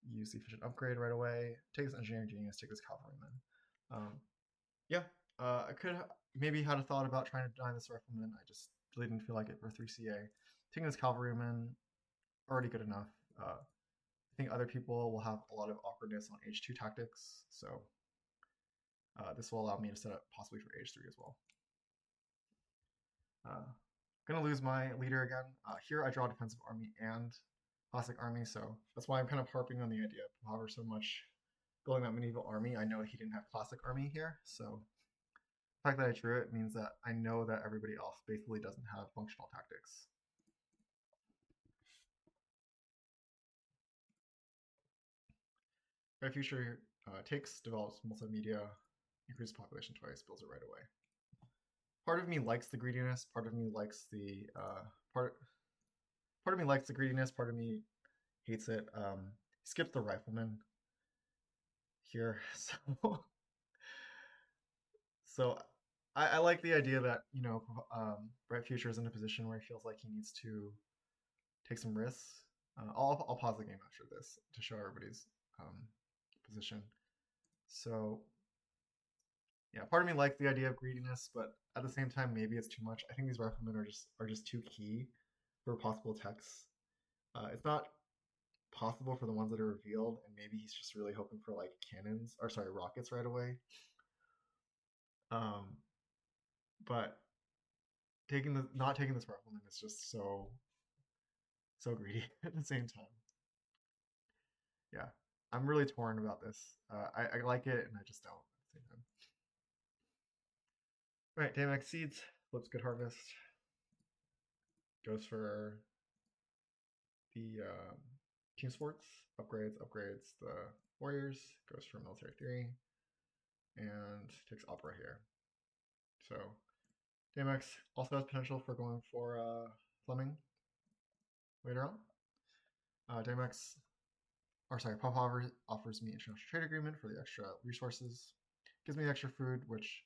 use the efficient upgrade right away, take this engineering genius, take this cavalryman. Yeah, I could maybe had a thought about trying to design this rifleman. I just really didn't feel like it for 3CA. Taking this cavalryman, already good enough. I think other people will have a lot of awkwardness on H2 tactics, so this will allow me to set up possibly for H3 as well. Gonna lose my leader again. Here I draw defensive army and classic army, so that's why I'm kind of harping on the idea of Papaver so much. Building that medieval army, I know he didn't have classic army here, so the fact that I drew it means that I know that everybody else basically doesn't have functional tactics. Brightfuture takes, develops multimedia, increases population twice, builds it right away. Part of me likes the greediness. Part of me likes the part of me likes the greediness. Part of me hates it. Skips the rifleman here, so I like the idea that Brightfuture is in a position where he feels like he needs to take some risks. I'll pause the game after this to show everybody's position. So yeah, part of me likes the idea of greediness, but at the same time, maybe it's too much. I think these riflemen are just too key for possible techs. It's not possible for the ones that are revealed, and maybe he's just really hoping for like cannons or sorry rockets right away. Um, but not taking this rifleman is just so greedy at the same time. Yeah, I'm really torn about this. I like it and I just don't at the same time. All right, daimx seeds, flips good harvest, goes for the team sports, upgrades the warriors, goes for military theory, and takes opera here. So daimx also has potential for going for Fleming later on. daimx, or sorry, Papaver offers me international trade agreement for the extra resources, gives me extra food, which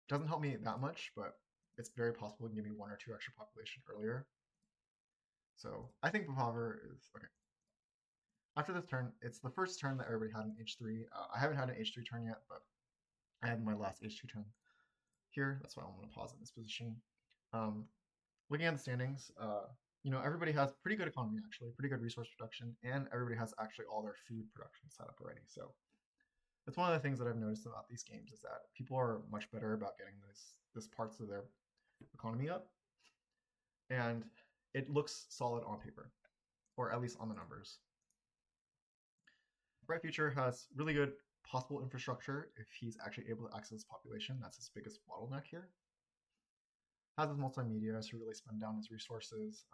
doesn't help me that much, but it's very possible to give me 1 or 2 extra population earlier. So I think Papaver is okay. After this turn, it's the first turn that everybody had an H3. I haven't had an H3 turn yet, but I had my last H2 turn here. That's why I'm going to pause in this position. Looking at the standings, everybody has pretty good economy actually, pretty good resource production, and everybody has actually all their food production set up already. So that's one of the things that I've noticed about these games is that people are much better about getting this parts of their economy up, and it looks solid on paper, or at least on the numbers. Brightfuture has really good possible infrastructure if he's actually able to access population. That's his biggest bottleneck here. Has his multimedia to really spend down his resources,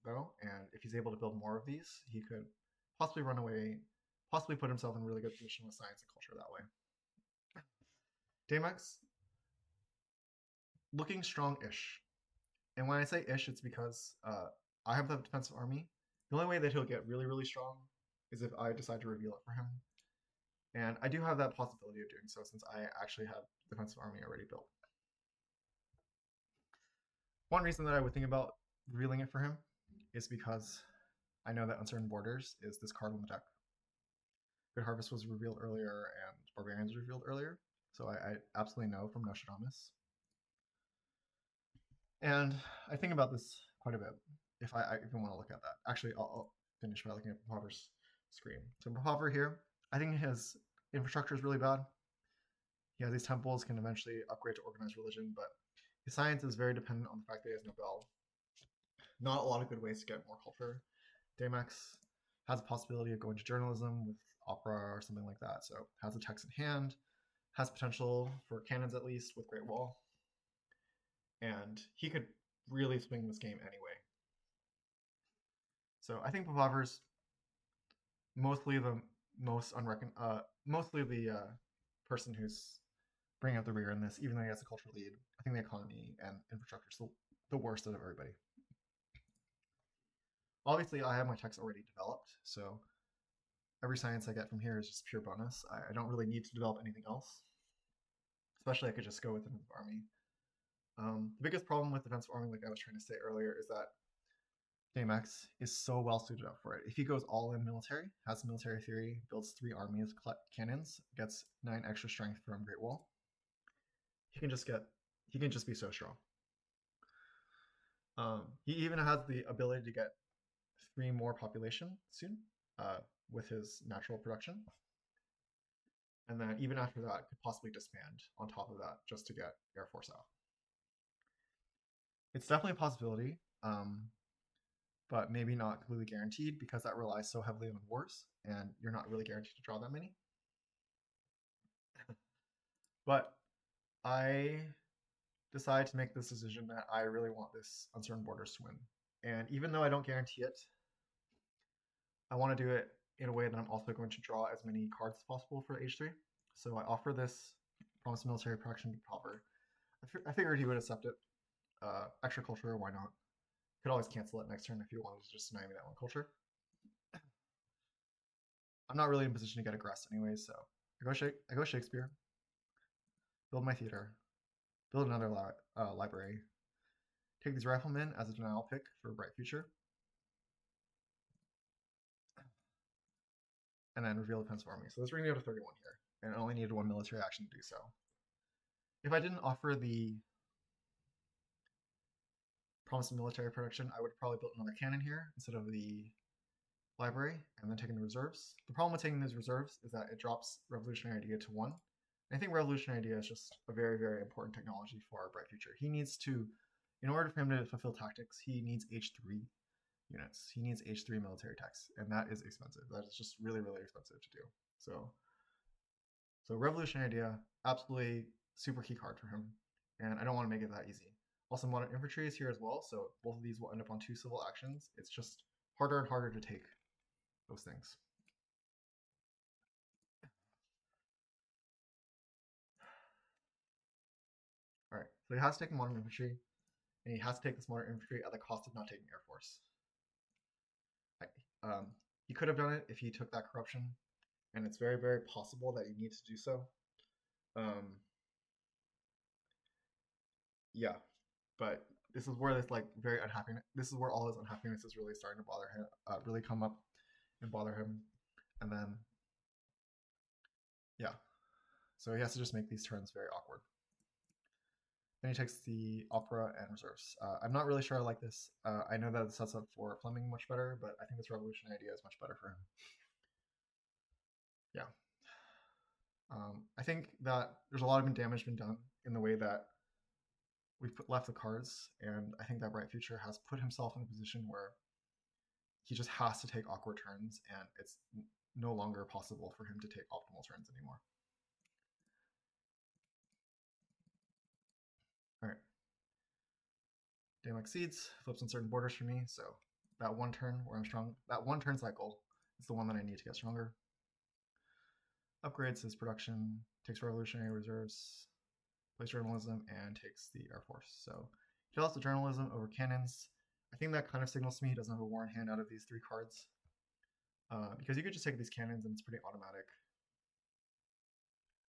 though, and if he's able to build more of these, he could possibly run away, possibly put himself in a really good position with science and culture that way. daimx, looking strong-ish. And when I say ish, it's because I have the defensive army. The only way that he'll get really, really strong is if I decide to reveal it for him. And I do have that possibility of doing so since I actually have defensive army already built. One reason that I would think about revealing it for him is because I know that Uncertain Borders is this card on the deck. Good Harvest was revealed earlier and Barbarians was revealed earlier, so I absolutely know from Nostradamus. And I think about this quite a bit if I even want to look at that. Actually, I'll finish by looking at Papaver's screen. So Papaver here, I think his infrastructure is really bad. He has these temples, can eventually upgrade to organized religion, but his science is very dependent on the fact that he has no bell. Not a lot of good ways to get more culture. daimx has a possibility of going to journalism with opera or something like that, so has a text in hand, has potential for cannons at least with Great Wall, and he could really swing this game anyway. So I think Papaver's mostly the most mostly the person who's bringing up the rear in this, even though he has a cultural lead. I think the economy and infrastructure is the worst out of everybody. Obviously, I have my techs already developed, so every science I get from here is just pure bonus. I don't really need to develop anything else. Especially, I could just go with an army. The biggest problem with defensive army, like I was trying to say earlier, is that daimx is so well suited up for it. If he goes all in military, has military theory, builds 3 armies, cannons, gets 9 extra strength from Great Wall, he can just be so strong. He even has the ability to get 3 more population soon with his natural production. And then even after that, could possibly disband on top of that just to get Air Force out. It's definitely a possibility, but maybe not completely guaranteed because that relies so heavily on wars, and you're not really guaranteed to draw that many. But I decided to make this decision that I really want this Uncertain Borders to win. And even though I don't guarantee it, I want to do it in a way that I'm also going to draw as many cards as possible for H3. So I offer this Promise of Military Protection to Papaver. I figured he would accept it. Extra culture, why not? Could always cancel it next turn if you wanted to just deny me that one culture. I'm not really in position to get aggressed anyway, so I go Shakespeare, build my theater, build another library, take these riflemen as a denial pick for Brightfuture, and then reveal the defensive army. So this brings me up to 31 here, and I only needed 1 military action to do so. If I didn't offer the Promise of Military Protection, I would have probably built another cannon here instead of the library, and then taking the reserves. The problem with taking those reserves is that it drops Revolutionary Idea to 1. And I think Revolutionary Idea is just a very, very important technology for our Brightfuture. He needs to, in order for him to fulfill tactics, he needs H3 units. He needs H3 military techs, and that is expensive. That is just really, really expensive to do. So Revolutionary Idea, absolutely super key card for him, and I don't want to make it that easy. Also, Modern Infantry is here as well, so both of these will end up on 2 civil actions. It's just harder and harder to take those things. Alright, so he has to take Modern Infantry, and he has to take this Modern Infantry at the cost of not taking Air Force. He could have done it if he took that corruption, and it's very, very possible that he needs to do so. Yeah, but this is where this very unhappiness. This is where all his unhappiness is really starting to bother him, really come up and bother him, and then yeah, so he has to just make these turns very awkward. Then he takes the opera and reserves. I'm not really sure I like this. I know that it sets up for Fleming much better, but I think this Revolutionary Idea is much better for him. Yeah. I think that there's a lot of damage been done in the way that we've left the cards, and I think that Brightfuture has put himself in a position where he just has to take awkward turns, and it's no longer possible for him to take optimal turns anymore. All right. daimx Seeds flips Uncertain Borders for me, so that one turn where I'm strong, that one turn cycle is the one that I need to get stronger. Upgrades his production, takes Revolutionary Reserves, plays Journalism, and takes the Air Force. So he develops the Journalism over Cannons. I think that kind of signals to me he doesn't have a war in hand out of these 3 cards. Because you could just take these cannons and it's pretty automatic.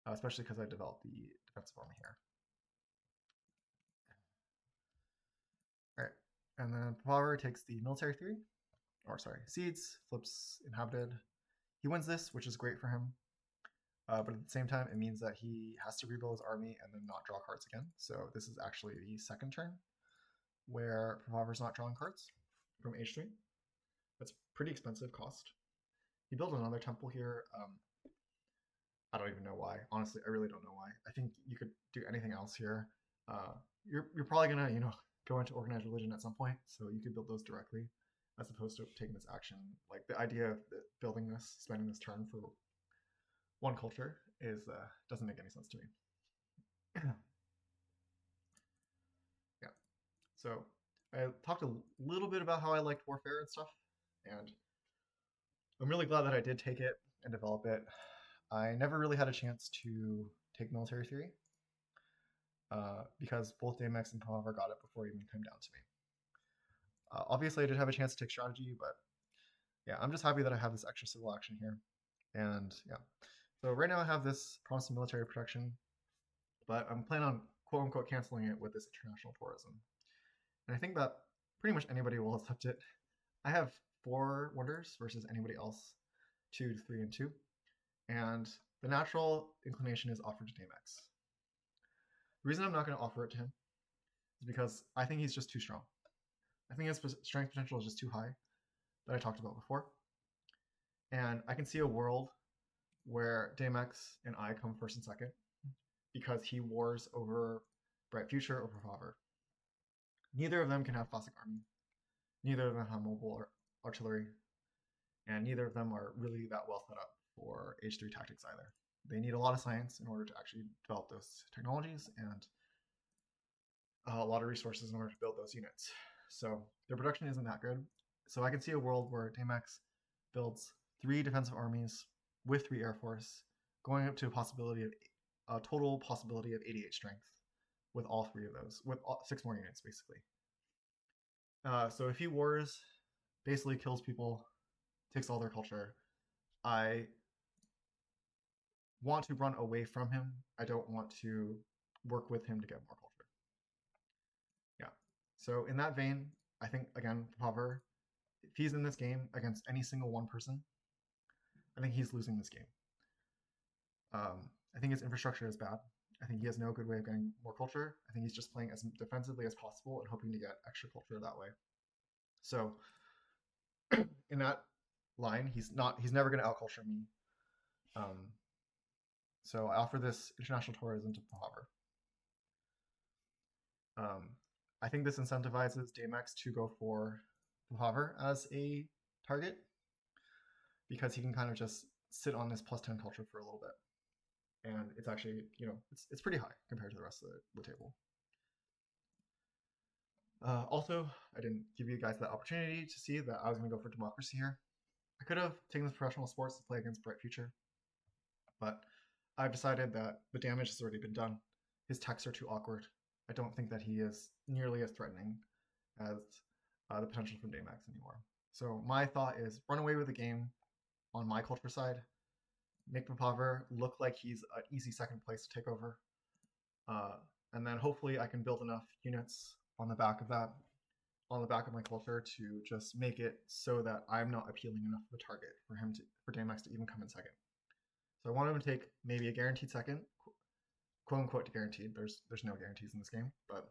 Especially because I developed the defensive army here. Alright, and then Papaver takes the military theory, or sorry, Seeds, flips Inhabited. He wins this, which is great for him. But at the same time, it means that he has to rebuild his army and then not draw cards again. So this is actually the second turn where Papaver's not drawing cards from H3. That's pretty expensive cost. He built another temple here. I don't even know why. Honestly, I really don't know why. I think you could do anything else here. You're probably gonna go into organized religion at some point, so you could build those directly as opposed to taking this action. Like the idea of building this, spending this turn for one culture is doesn't make any sense to me. Yeah. So I talked a little bit about how I liked warfare and stuff, and I'm really glad that I did take it and develop it. I never really had a chance to take military theory because both daimx and Papaver got it before it even came down to me. Obviously, I did have a chance to take strategy, but yeah, I'm just happy that I have this extra civil action here. And yeah, so right now I have this promise of military protection, but I'm planning on quote unquote canceling it with this international tourism. And I think that pretty much anybody will accept it. I have 4 wonders versus anybody else, 2, 3, and 2. And the natural inclination is offered to daimx. The reason I'm not going to offer it to him is because I think he's just too strong. I think his strength potential is just too high that I talked about before. And I can see a world where daimx and I come first and second because he wars over Brightfuture over Papaver. Neither of them can have classic army. Neither of them have mobile artillery. And neither of them are really that well set up for Age 3 tactics either. They need a lot of science in order to actually develop those technologies and a lot of resources in order to build those units. So their production isn't that good. So I can see a world where daimx builds 3 defensive armies with 3 air force, going up to a total possibility of 88 strength with all 3 of those, with 6 more units basically. So if he wars, basically kills people, takes all their culture, I want to run away from him. I don't want to work with him to get more culture. Yeah. So in that vein, I think again, Papaver, if he's in this game against any single one person, I think he's losing this game. I think his infrastructure is bad. I think he has no good way of getting more culture. I think he's just playing as defensively as possible and hoping to get extra culture that way. So in that line, he's never going to outculture me. So I offer this international tourism to Papaver. I think this incentivizes daimx to go for Papaver as a target because he can kind of just sit on this plus 10 culture for a little bit. And it's actually, it's pretty high compared to the rest of the table. Also, I didn't give you guys that opportunity to see that I was going to go for democracy here. I could have taken this professional sports to play against Brightfuture, but I've decided that the damage has already been done. His techs are too awkward. I don't think that he is nearly as threatening as the potential from daimx anymore. So my thought is run away with the game on my culture side, make Papaver look like he's an easy second place to take over, and then hopefully I can build enough units on the back of that, on the back of my culture, to just make it so that I'm not appealing enough of a target for daimx to even come in second. So I want him to take maybe a guaranteed second, quote unquote guaranteed. There's no guarantees in this game, but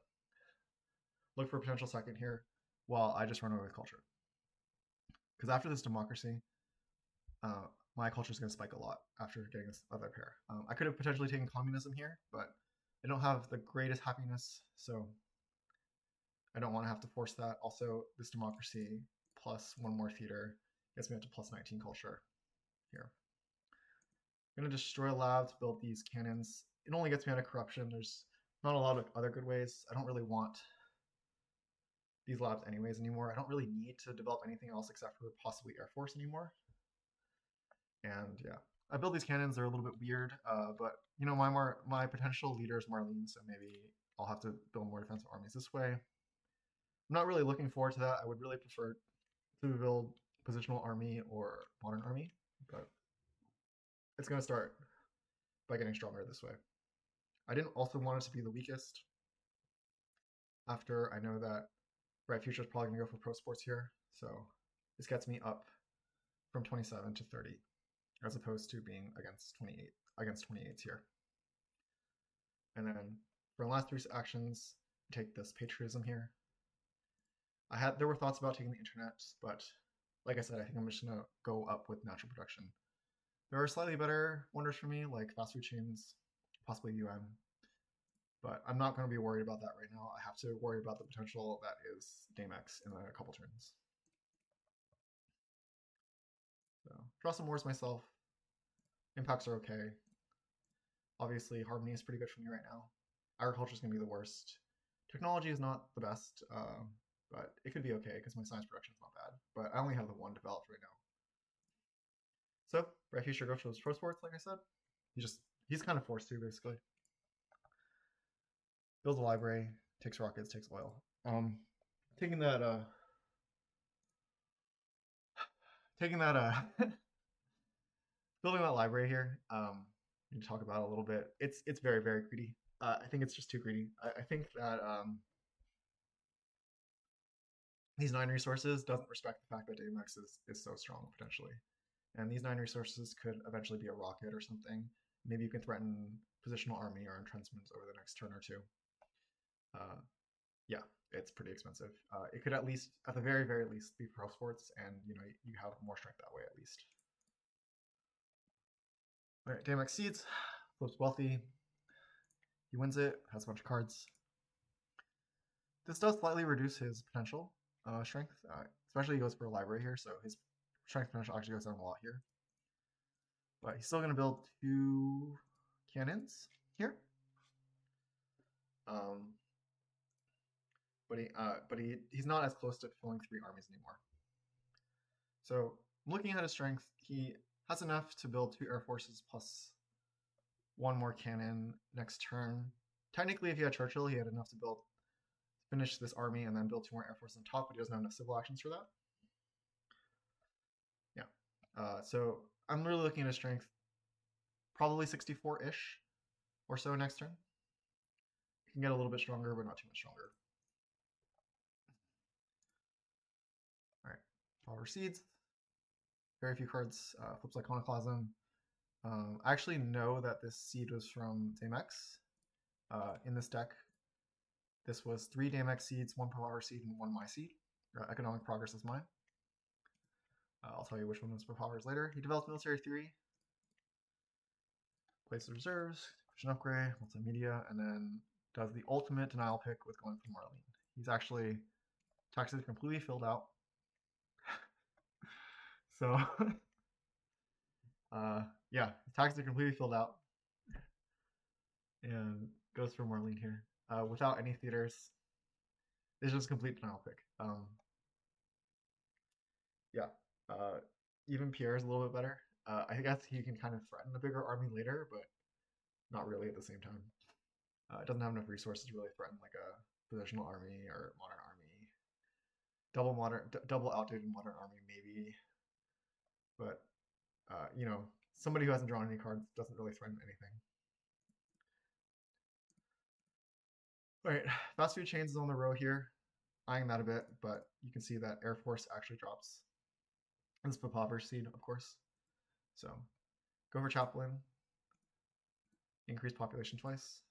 look for a potential second here while I just run away with culture. Because after this democracy, my culture is going to spike a lot after getting this other pair. I could have potentially taken communism here, but I don't have the greatest happiness, so I don't want to have to force that. Also, this democracy plus 1 more theater gets me up to plus 19 culture here. I'm going to destroy a lab to build these cannons. It only gets me out of corruption. There's not a lot of other good ways. I don't really want these labs anyways anymore. I don't really need to develop anything else except for possibly Air Force anymore. And yeah, I build these cannons. They're a little bit weird, but my potential leader is Marlene, so maybe I'll have to build more defensive armies this way. I'm not really looking forward to that. I would really prefer to build positional army or modern army, but it's going to start by getting stronger this way. I didn't also want it to be the weakest after I know that Brightfuture is probably going to go for pro sports here, so this gets me up from 27 to 30 as opposed to being against 28s here. And then for the last 3 actions, take this patriotism here. There were thoughts about taking the internet, but like I said, I think I'm just gonna go up with natural production. There are slightly better wonders for me, like fast food chains, possibly UN, but I'm not going to be worried about that right now. I have to worry about the potential that is daimx in a couple turns. So draw some wars myself. Impacts are okay. Obviously, harmony is pretty good for me right now. Agriculture is going to be the worst. Technology is not the best, but it could be okay because my science production is not bad. But I only have the 1 developed right now. So Brightfuture goes for those pro sports, like I said. He's kind of forced to, basically. Builds a library, takes rockets, takes oil. Taking that taking that building that library here. We can talk about it a little bit. It's very very greedy. I think it's just too greedy. I think that these 9 resources doesn't respect the fact that daimx is so strong potentially, and these 9 resources could eventually be a rocket or something. Maybe you can threaten positional army or entrenchments over the next turn or two. Uh, yeah, it's pretty expensive. It could at least, at the very very least, be pro sports, and you have more strength that way at least. All right, daimx seeds, flips wealthy. He wins it, has a bunch of cards. This does slightly reduce his potential strength, especially he goes for a library here, so his strength potential actually goes down a lot here. But he's still going to build 2 cannons here. But he's not as close to filling 3 armies anymore. So looking at his strength, he has enough to build 2 air forces plus 1 more cannon next turn. Technically, if he had Churchill, he had enough to finish this army and then build 2 more air forces on top, but he doesn't have enough civil actions for that. Yeah. So I'm really looking at his strength, probably 64-ish or so next turn. He can get a little bit stronger, but not too much stronger. All right, Papaver Seeds. Very few cards. Flips Iconoclasm. I actually know that this seed was from daimx. In this deck, this was 3 daimx seeds, 1 Papaver seed, and 1 my seed. Economic Progress is mine. I'll tell you which one was Papaver's later. He develops Military Theory, places reserves, Christian Upgrade, Multimedia, and then does the ultimate denial pick with going for Marlene. He's actually taxes completely filled out. So, yeah, taxes are completely filled out. And goes for Marlene here. Without any theaters. It's just complete denial pick. Yeah. Even Pierre is a little bit better. I guess he can kind of threaten a bigger army later, but not really at the same time. It doesn't have enough resources to really threaten like a positional army or modern army. Double outdated modern army maybe, but somebody who hasn't drawn any cards doesn't really threaten anything. All right, fast food chains is on the row here, eyeing that a bit, but you can see that Air Force actually drops. This is Papaver seed, of course. So go for Chaplain, increase population twice.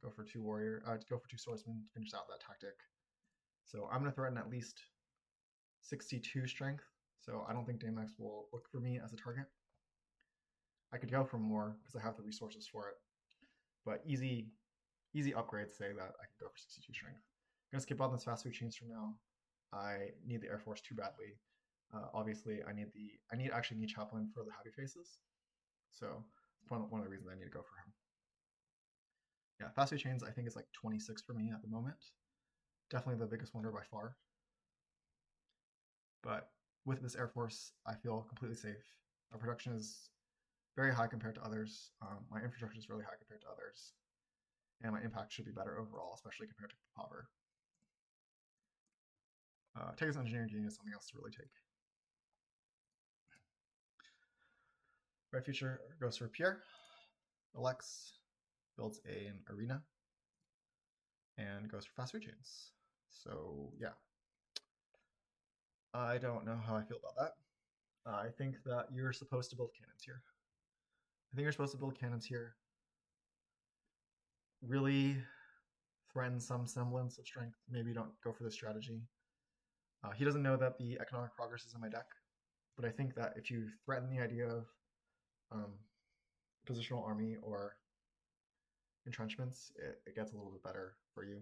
Go for 2 warrior. Go for 2 swordsmen to finish out that tactic. So I'm gonna threaten at least 62 strength. So I don't think daimx will look for me as a target. I could go for more because I have the resources for it, but easy upgrades say that I can go for 62 strength. I'm gonna skip on this fast food chains for now. I need the Air Force too badly. Obviously, I actually need Chaplain for the happy faces. So it's one of the reasons I need to go for him. Yeah, fast food chains I think is like 26 for me at the moment. Definitely the biggest wonder by far. But with this Air Force, I feel completely safe. Our production is very high compared to others. My infrastructure is really high compared to others. And my impact should be better overall, especially compared to Papaver. Take as engineering genius, something else to really take. Brightfuture goes for Pierre. Alex builds an arena and goes for fast food chains. So yeah, I don't know how I feel about that. I think that you're supposed to build cannons here. I think you're supposed to build cannons here. Really threaten some semblance of strength. Maybe don't go for the strategy. He doesn't know that the economic progress is in my deck, but I think that if you threaten the idea of positional army or entrenchments, it gets a little bit better for you.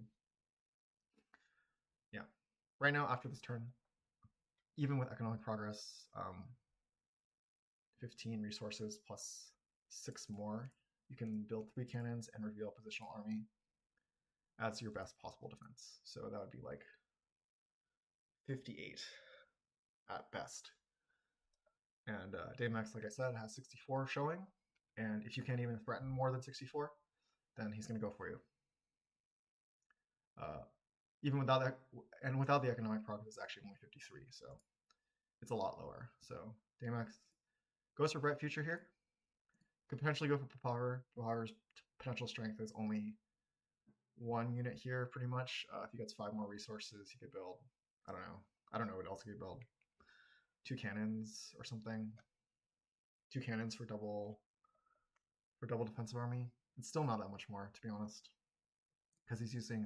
Yeah. Right now, after this turn, even with economic progress, 15 resources plus 6 more, you can build 3 cannons and reveal a positional army as your best possible defense. So that would be like 58 at best. And daimx, like I said, has 64 showing, and if you can't even threaten more than 64, then he's going to go for you. Uh, Even without that, and without the economic progress, it's actually only 53, so it's a lot lower. So daimx goes for Brightfuture here. Could potentially go for Papaver. Papaver's potential strength is only 1 unit here, pretty much. If he gets 5 more resources, he could build, I don't know. I don't know what else he could build. 2 cannons or something. 2 cannons for double defensive army. It's still not that much more, to be honest, because he's using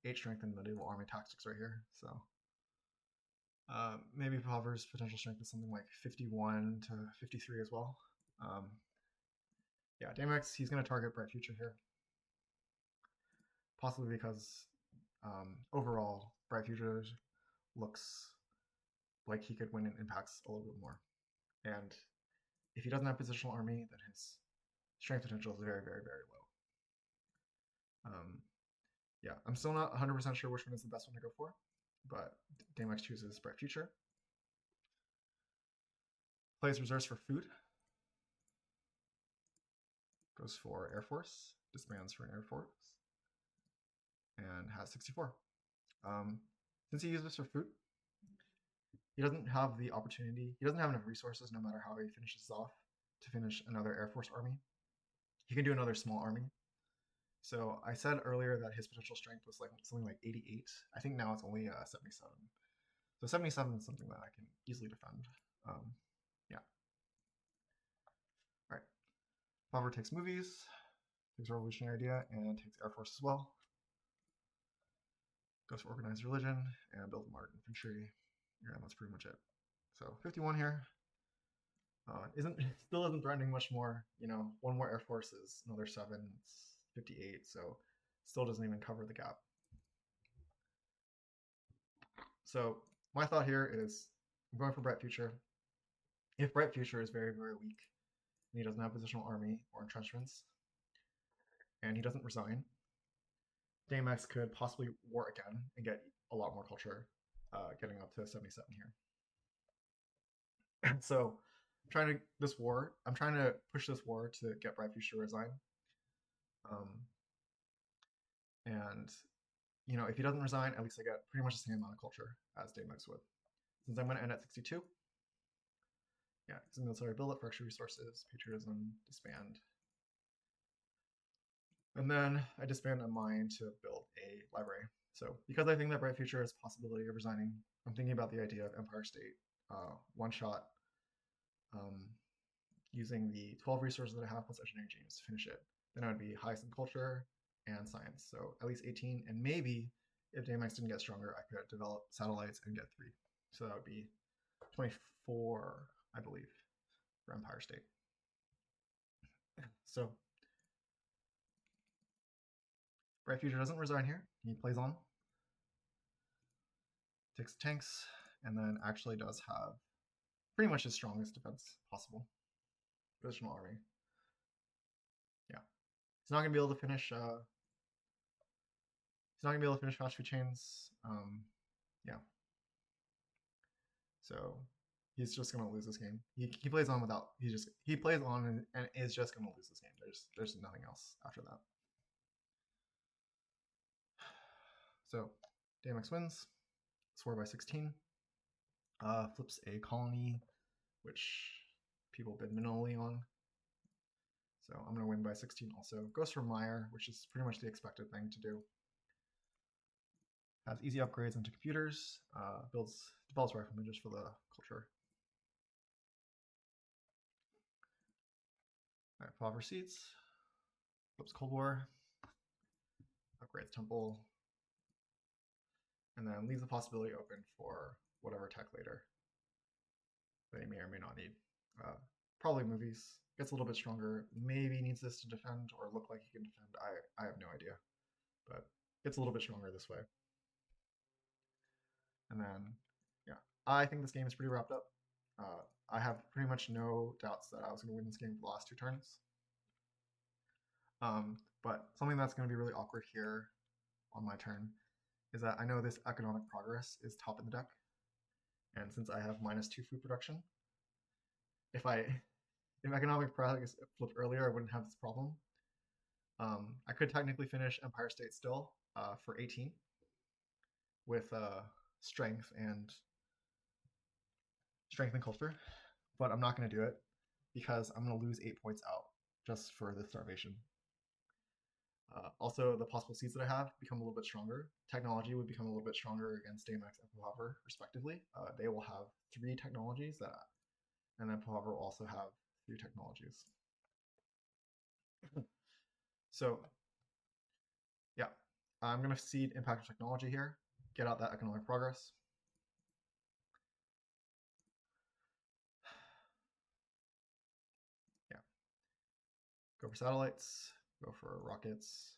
8 strength in medieval army tactics right here. So maybe Papaver's potential strength is something like 51 to 53 as well. Yeah, daimx, he's going to target Brightfuture here, possibly because overall Brightfuture looks like he could win in impacts a little bit more. And if he doesn't have positional army, then his strength potential is very, very, very low. Yeah, I'm still not 100% sure which one is the best one to go for, but daimx chooses Brightfuture. Plays reserves for food. Goes for Air Force. Disbands for an Air Force. And has 64. Since he uses this for food, he doesn't have the opportunity. He doesn't have enough resources, no matter how he finishes off, to finish another Air Force army. He can do another small army. So I said earlier that his potential strength was like something like 88. I think now it's only 77. So 77 is something that I can easily defend. Yeah. All right. Papaver takes movies, takes Revolutionary Idea, and takes Air Force as well. Goes for Organized Religion and builds Modern Infantry. Yeah, that's pretty much it. So 51 here. Still isn't threatening much more. You know, 1 more Air Force is another 7. It's 58, so still doesn't even cover the gap. So my thought here is I'm going for Brightfuture. If Brightfuture is very, very weak, and he doesn't have positional army or entrenchments, and he doesn't resign, daimx could possibly war again and get a lot more culture, getting up to 77 here. So I'm trying to push this war to get Brightfuture to resign. And you know, if he doesn't resign, at least I get pretty much the same amount of culture as daimx would. Since I'm going to end at 62, yeah, it's a military build up for extra resources, patriotism, disband. And then I disband a mine to build a library. So because I think that Brightfuture has possibility of resigning, I'm thinking about the idea of Empire State, one shot, using the 12 resources that I have plus engineering genius to finish it. Then I would be highest in culture and science, so at least 18, and maybe if daimx didn't get stronger, I could develop satellites and get 3. So that would be 24, I believe, for Empire State. So Brightfuture doesn't resign here. He plays on, takes tanks, and then actually does have pretty much his strongest defense possible. Positional army. Yeah. He's not going to be able to finish fast food chains. Yeah. So he's just gonna lose this game. He plays on without. He plays on and is just gonna lose this game. There's nothing else after that. So daimx wins. Score by 16. Flips a colony, which people bid minimally on. So I'm gonna win by 16 also. Goes for Meyer, which is pretty much the expected thing to do. Has easy upgrades into computers. Develops rifle images for the culture. All right, Papaver seats. Flips Cold War. Upgrades Temple. And then leaves the possibility open for whatever tech later they may or may not need. Probably movies. Gets a little bit stronger. Maybe needs this to defend or look like he can defend. I have no idea. But gets a little bit stronger this way. And then, yeah, I think this game is pretty wrapped up. I have pretty much no doubts that I was going to win this game for the last 2 turns. But something that's going to be really awkward here on my turn is that I know this economic progress is top in the deck. And since I have -2 food production, if economic progress flipped earlier, I wouldn't have this problem. I could technically finish Empire State still for 18 with strength and culture, but I'm not going to do it because I'm going to lose 8 points out just for the starvation. Also, the possible seeds that I have become a little bit stronger. Technology would become a little bit stronger against daimx and Papaver, respectively. They will have 3 technologies and then Papaver will also have 3 technologies. So, yeah, I'm going to seed impact of technology here, get out that economic progress. Yeah, go for satellites, go for rockets,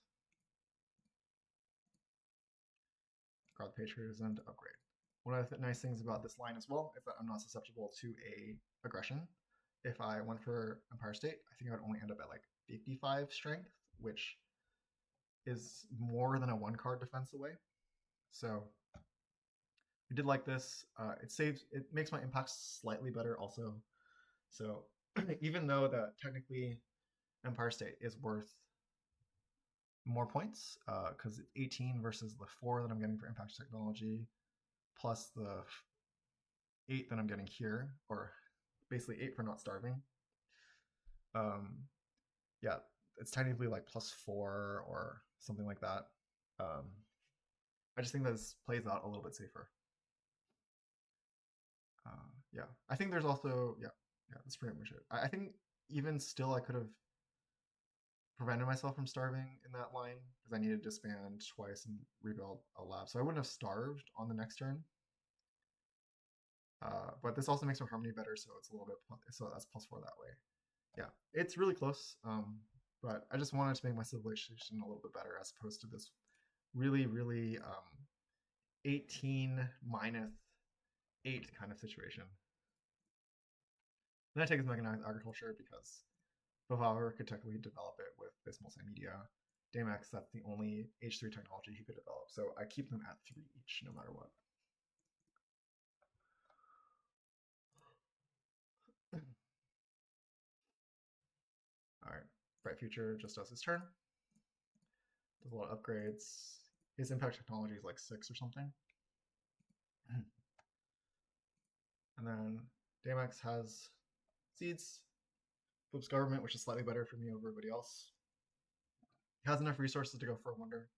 grab the Patriots, and upgrade. One of the nice things about this line as well is that I'm not susceptible to a aggression. If I went for Empire State, I think I would only end up at like 55 strength, which is more than a 1-card defense away. So I did like this. It makes my impacts slightly better also. So even though that technically Empire State is worth more points, because it's 18 versus the 4 that I'm getting for impact technology, plus the 8 that I'm getting here, or basically 8 for not starving. Yeah, it's technically like +4 or something like that. I just think that this plays out a little bit safer. Yeah, I think there's also yeah, that's pretty much it. I think even still I could have prevented myself from starving in that line because I needed to disband twice and rebuild a lab, so I wouldn't have starved on the next turn. But this also makes my harmony better, so it's a little bit so that's +4 that way. Yeah, it's really close. But I just wanted to make my civilization a little bit better as opposed to this really 18 minus 8 kind of situation. Then I take his mechanized agriculture because Papaver could technically develop it with this multimedia. daimx, that's the only H3 technology he could develop. So I keep them at 3 each, no matter what. Alright, Brightfuture just does his turn. Does a lot of upgrades. His impact technology is like 6 or something. And then daimx has seeds, flips government, which is slightly better for me over everybody else. He has enough resources to go for a wonder,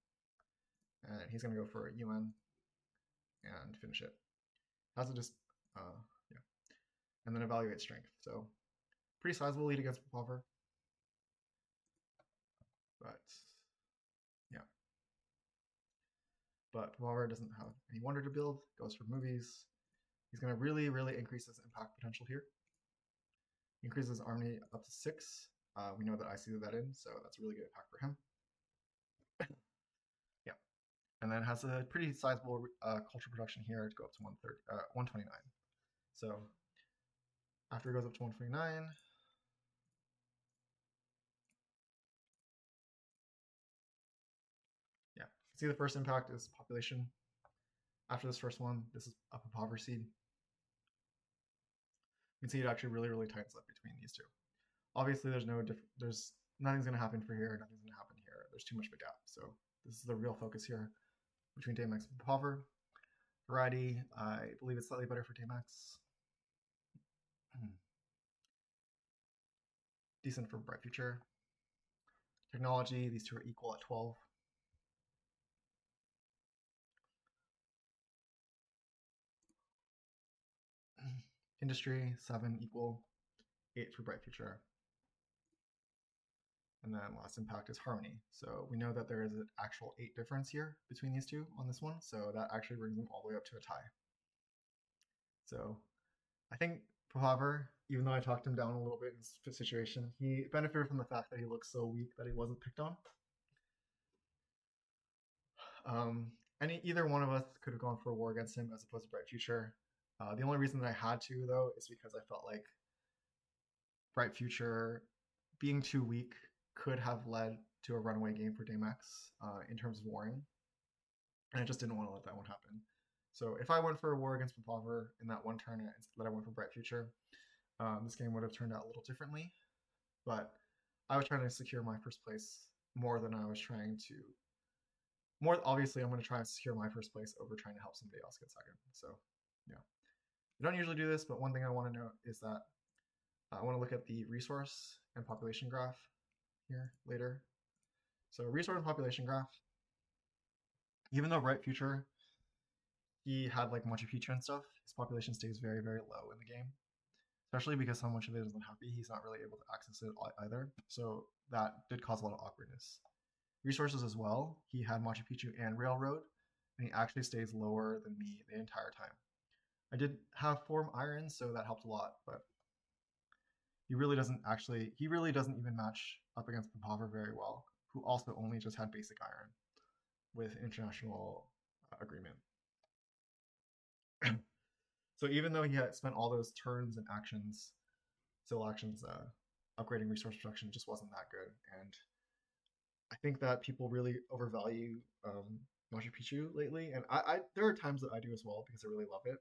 and he's going to go for a UN and finish it. Has to just, yeah, and then evaluate strength. So pretty sizable lead against Papaver, but yeah. But Papaver doesn't have any wonder to build. Goes for movies. He's going to really increase his impact potential here. He increases his army up to 6. We know that I see that in, so that's a really good impact for him. Yeah, and then has a pretty sizable culture production here to go up to 129. So after it goes up to 129, yeah, see the first impact is population. After this first one, this is up a Papaver seed. You can see it actually really tightens up between these two. Obviously, there's nothing's going to happen for here, nothing's going to happen here. There's too much of a gap. So this is the real focus here between daimx and Papaver. Variety, I believe it's slightly better for daimx. Decent for Brightfuture. Technology, these two are equal at 12. Industry, 7 equal, 8 for Brightfuture. And then last impact is harmony. So we know that there is an actual 8 difference here between these two on this one. So that actually brings them all the way up to a tie. So I think Papaver, even though I talked him down a little bit in this situation, he benefited from the fact that he looks so weak that he wasn't picked on. Either one of us could have gone for a war against him as opposed to Brightfuture. The only reason that I had to, though, is because I felt like Brightfuture being too weak could have led to a runaway game for daimx in terms of warring, and I just didn't want to let that one happen. So if I went for a war against Papaver in that one turn that I went for Brightfuture, this game would have turned out a little differently. But I was trying to secure my first place more than I was trying to. More obviously, I'm going to try and secure my first place over trying to help somebody else get second. So, yeah, I don't usually do this, but one thing I want to note is that I want to look at the resource and population graph here later. So, resource and population graph. Even though Brightfuture, he had like Machu Picchu and stuff, his population stays very, very low in the game, especially because so much of it is unhappy. He's not really able to access it either. So that did cause a lot of awkwardness. Resources as well. He had Machu Picchu and Railroad, and he actually stays lower than me the entire time. I did have Form Iron, so that helped a lot, but he really doesn't even match up against Papaver very well, who also only just had basic iron with international agreement. So even though he had spent all those turns and actions, civil actions, upgrading resource production just wasn't that good. And I think that people really overvalue Machu Picchu lately, and there are times that I do as well because I really love it.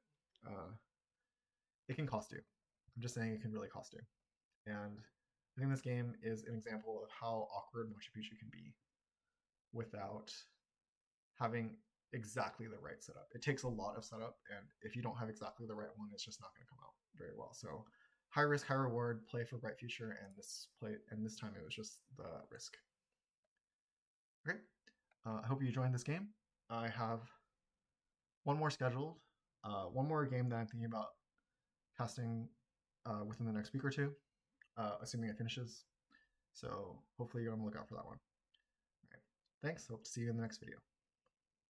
Uh, it can cost you. I'm just saying it can really cost you. And I think this game is an example of how awkward Machu Picchu can be without having exactly the right setup. It takes a lot of setup, and if you don't have exactly the right one, it's just not going to come out very well. So high risk, high reward play for Brightfuture, and this time it was just the risk. Okay, I hope you joined this game. I have one more scheduled, one more game that I'm thinking about casting within the next week or two, assuming it finishes. So hopefully you're on the lookout for that one. All right. Thanks. Hope to see you in the next video.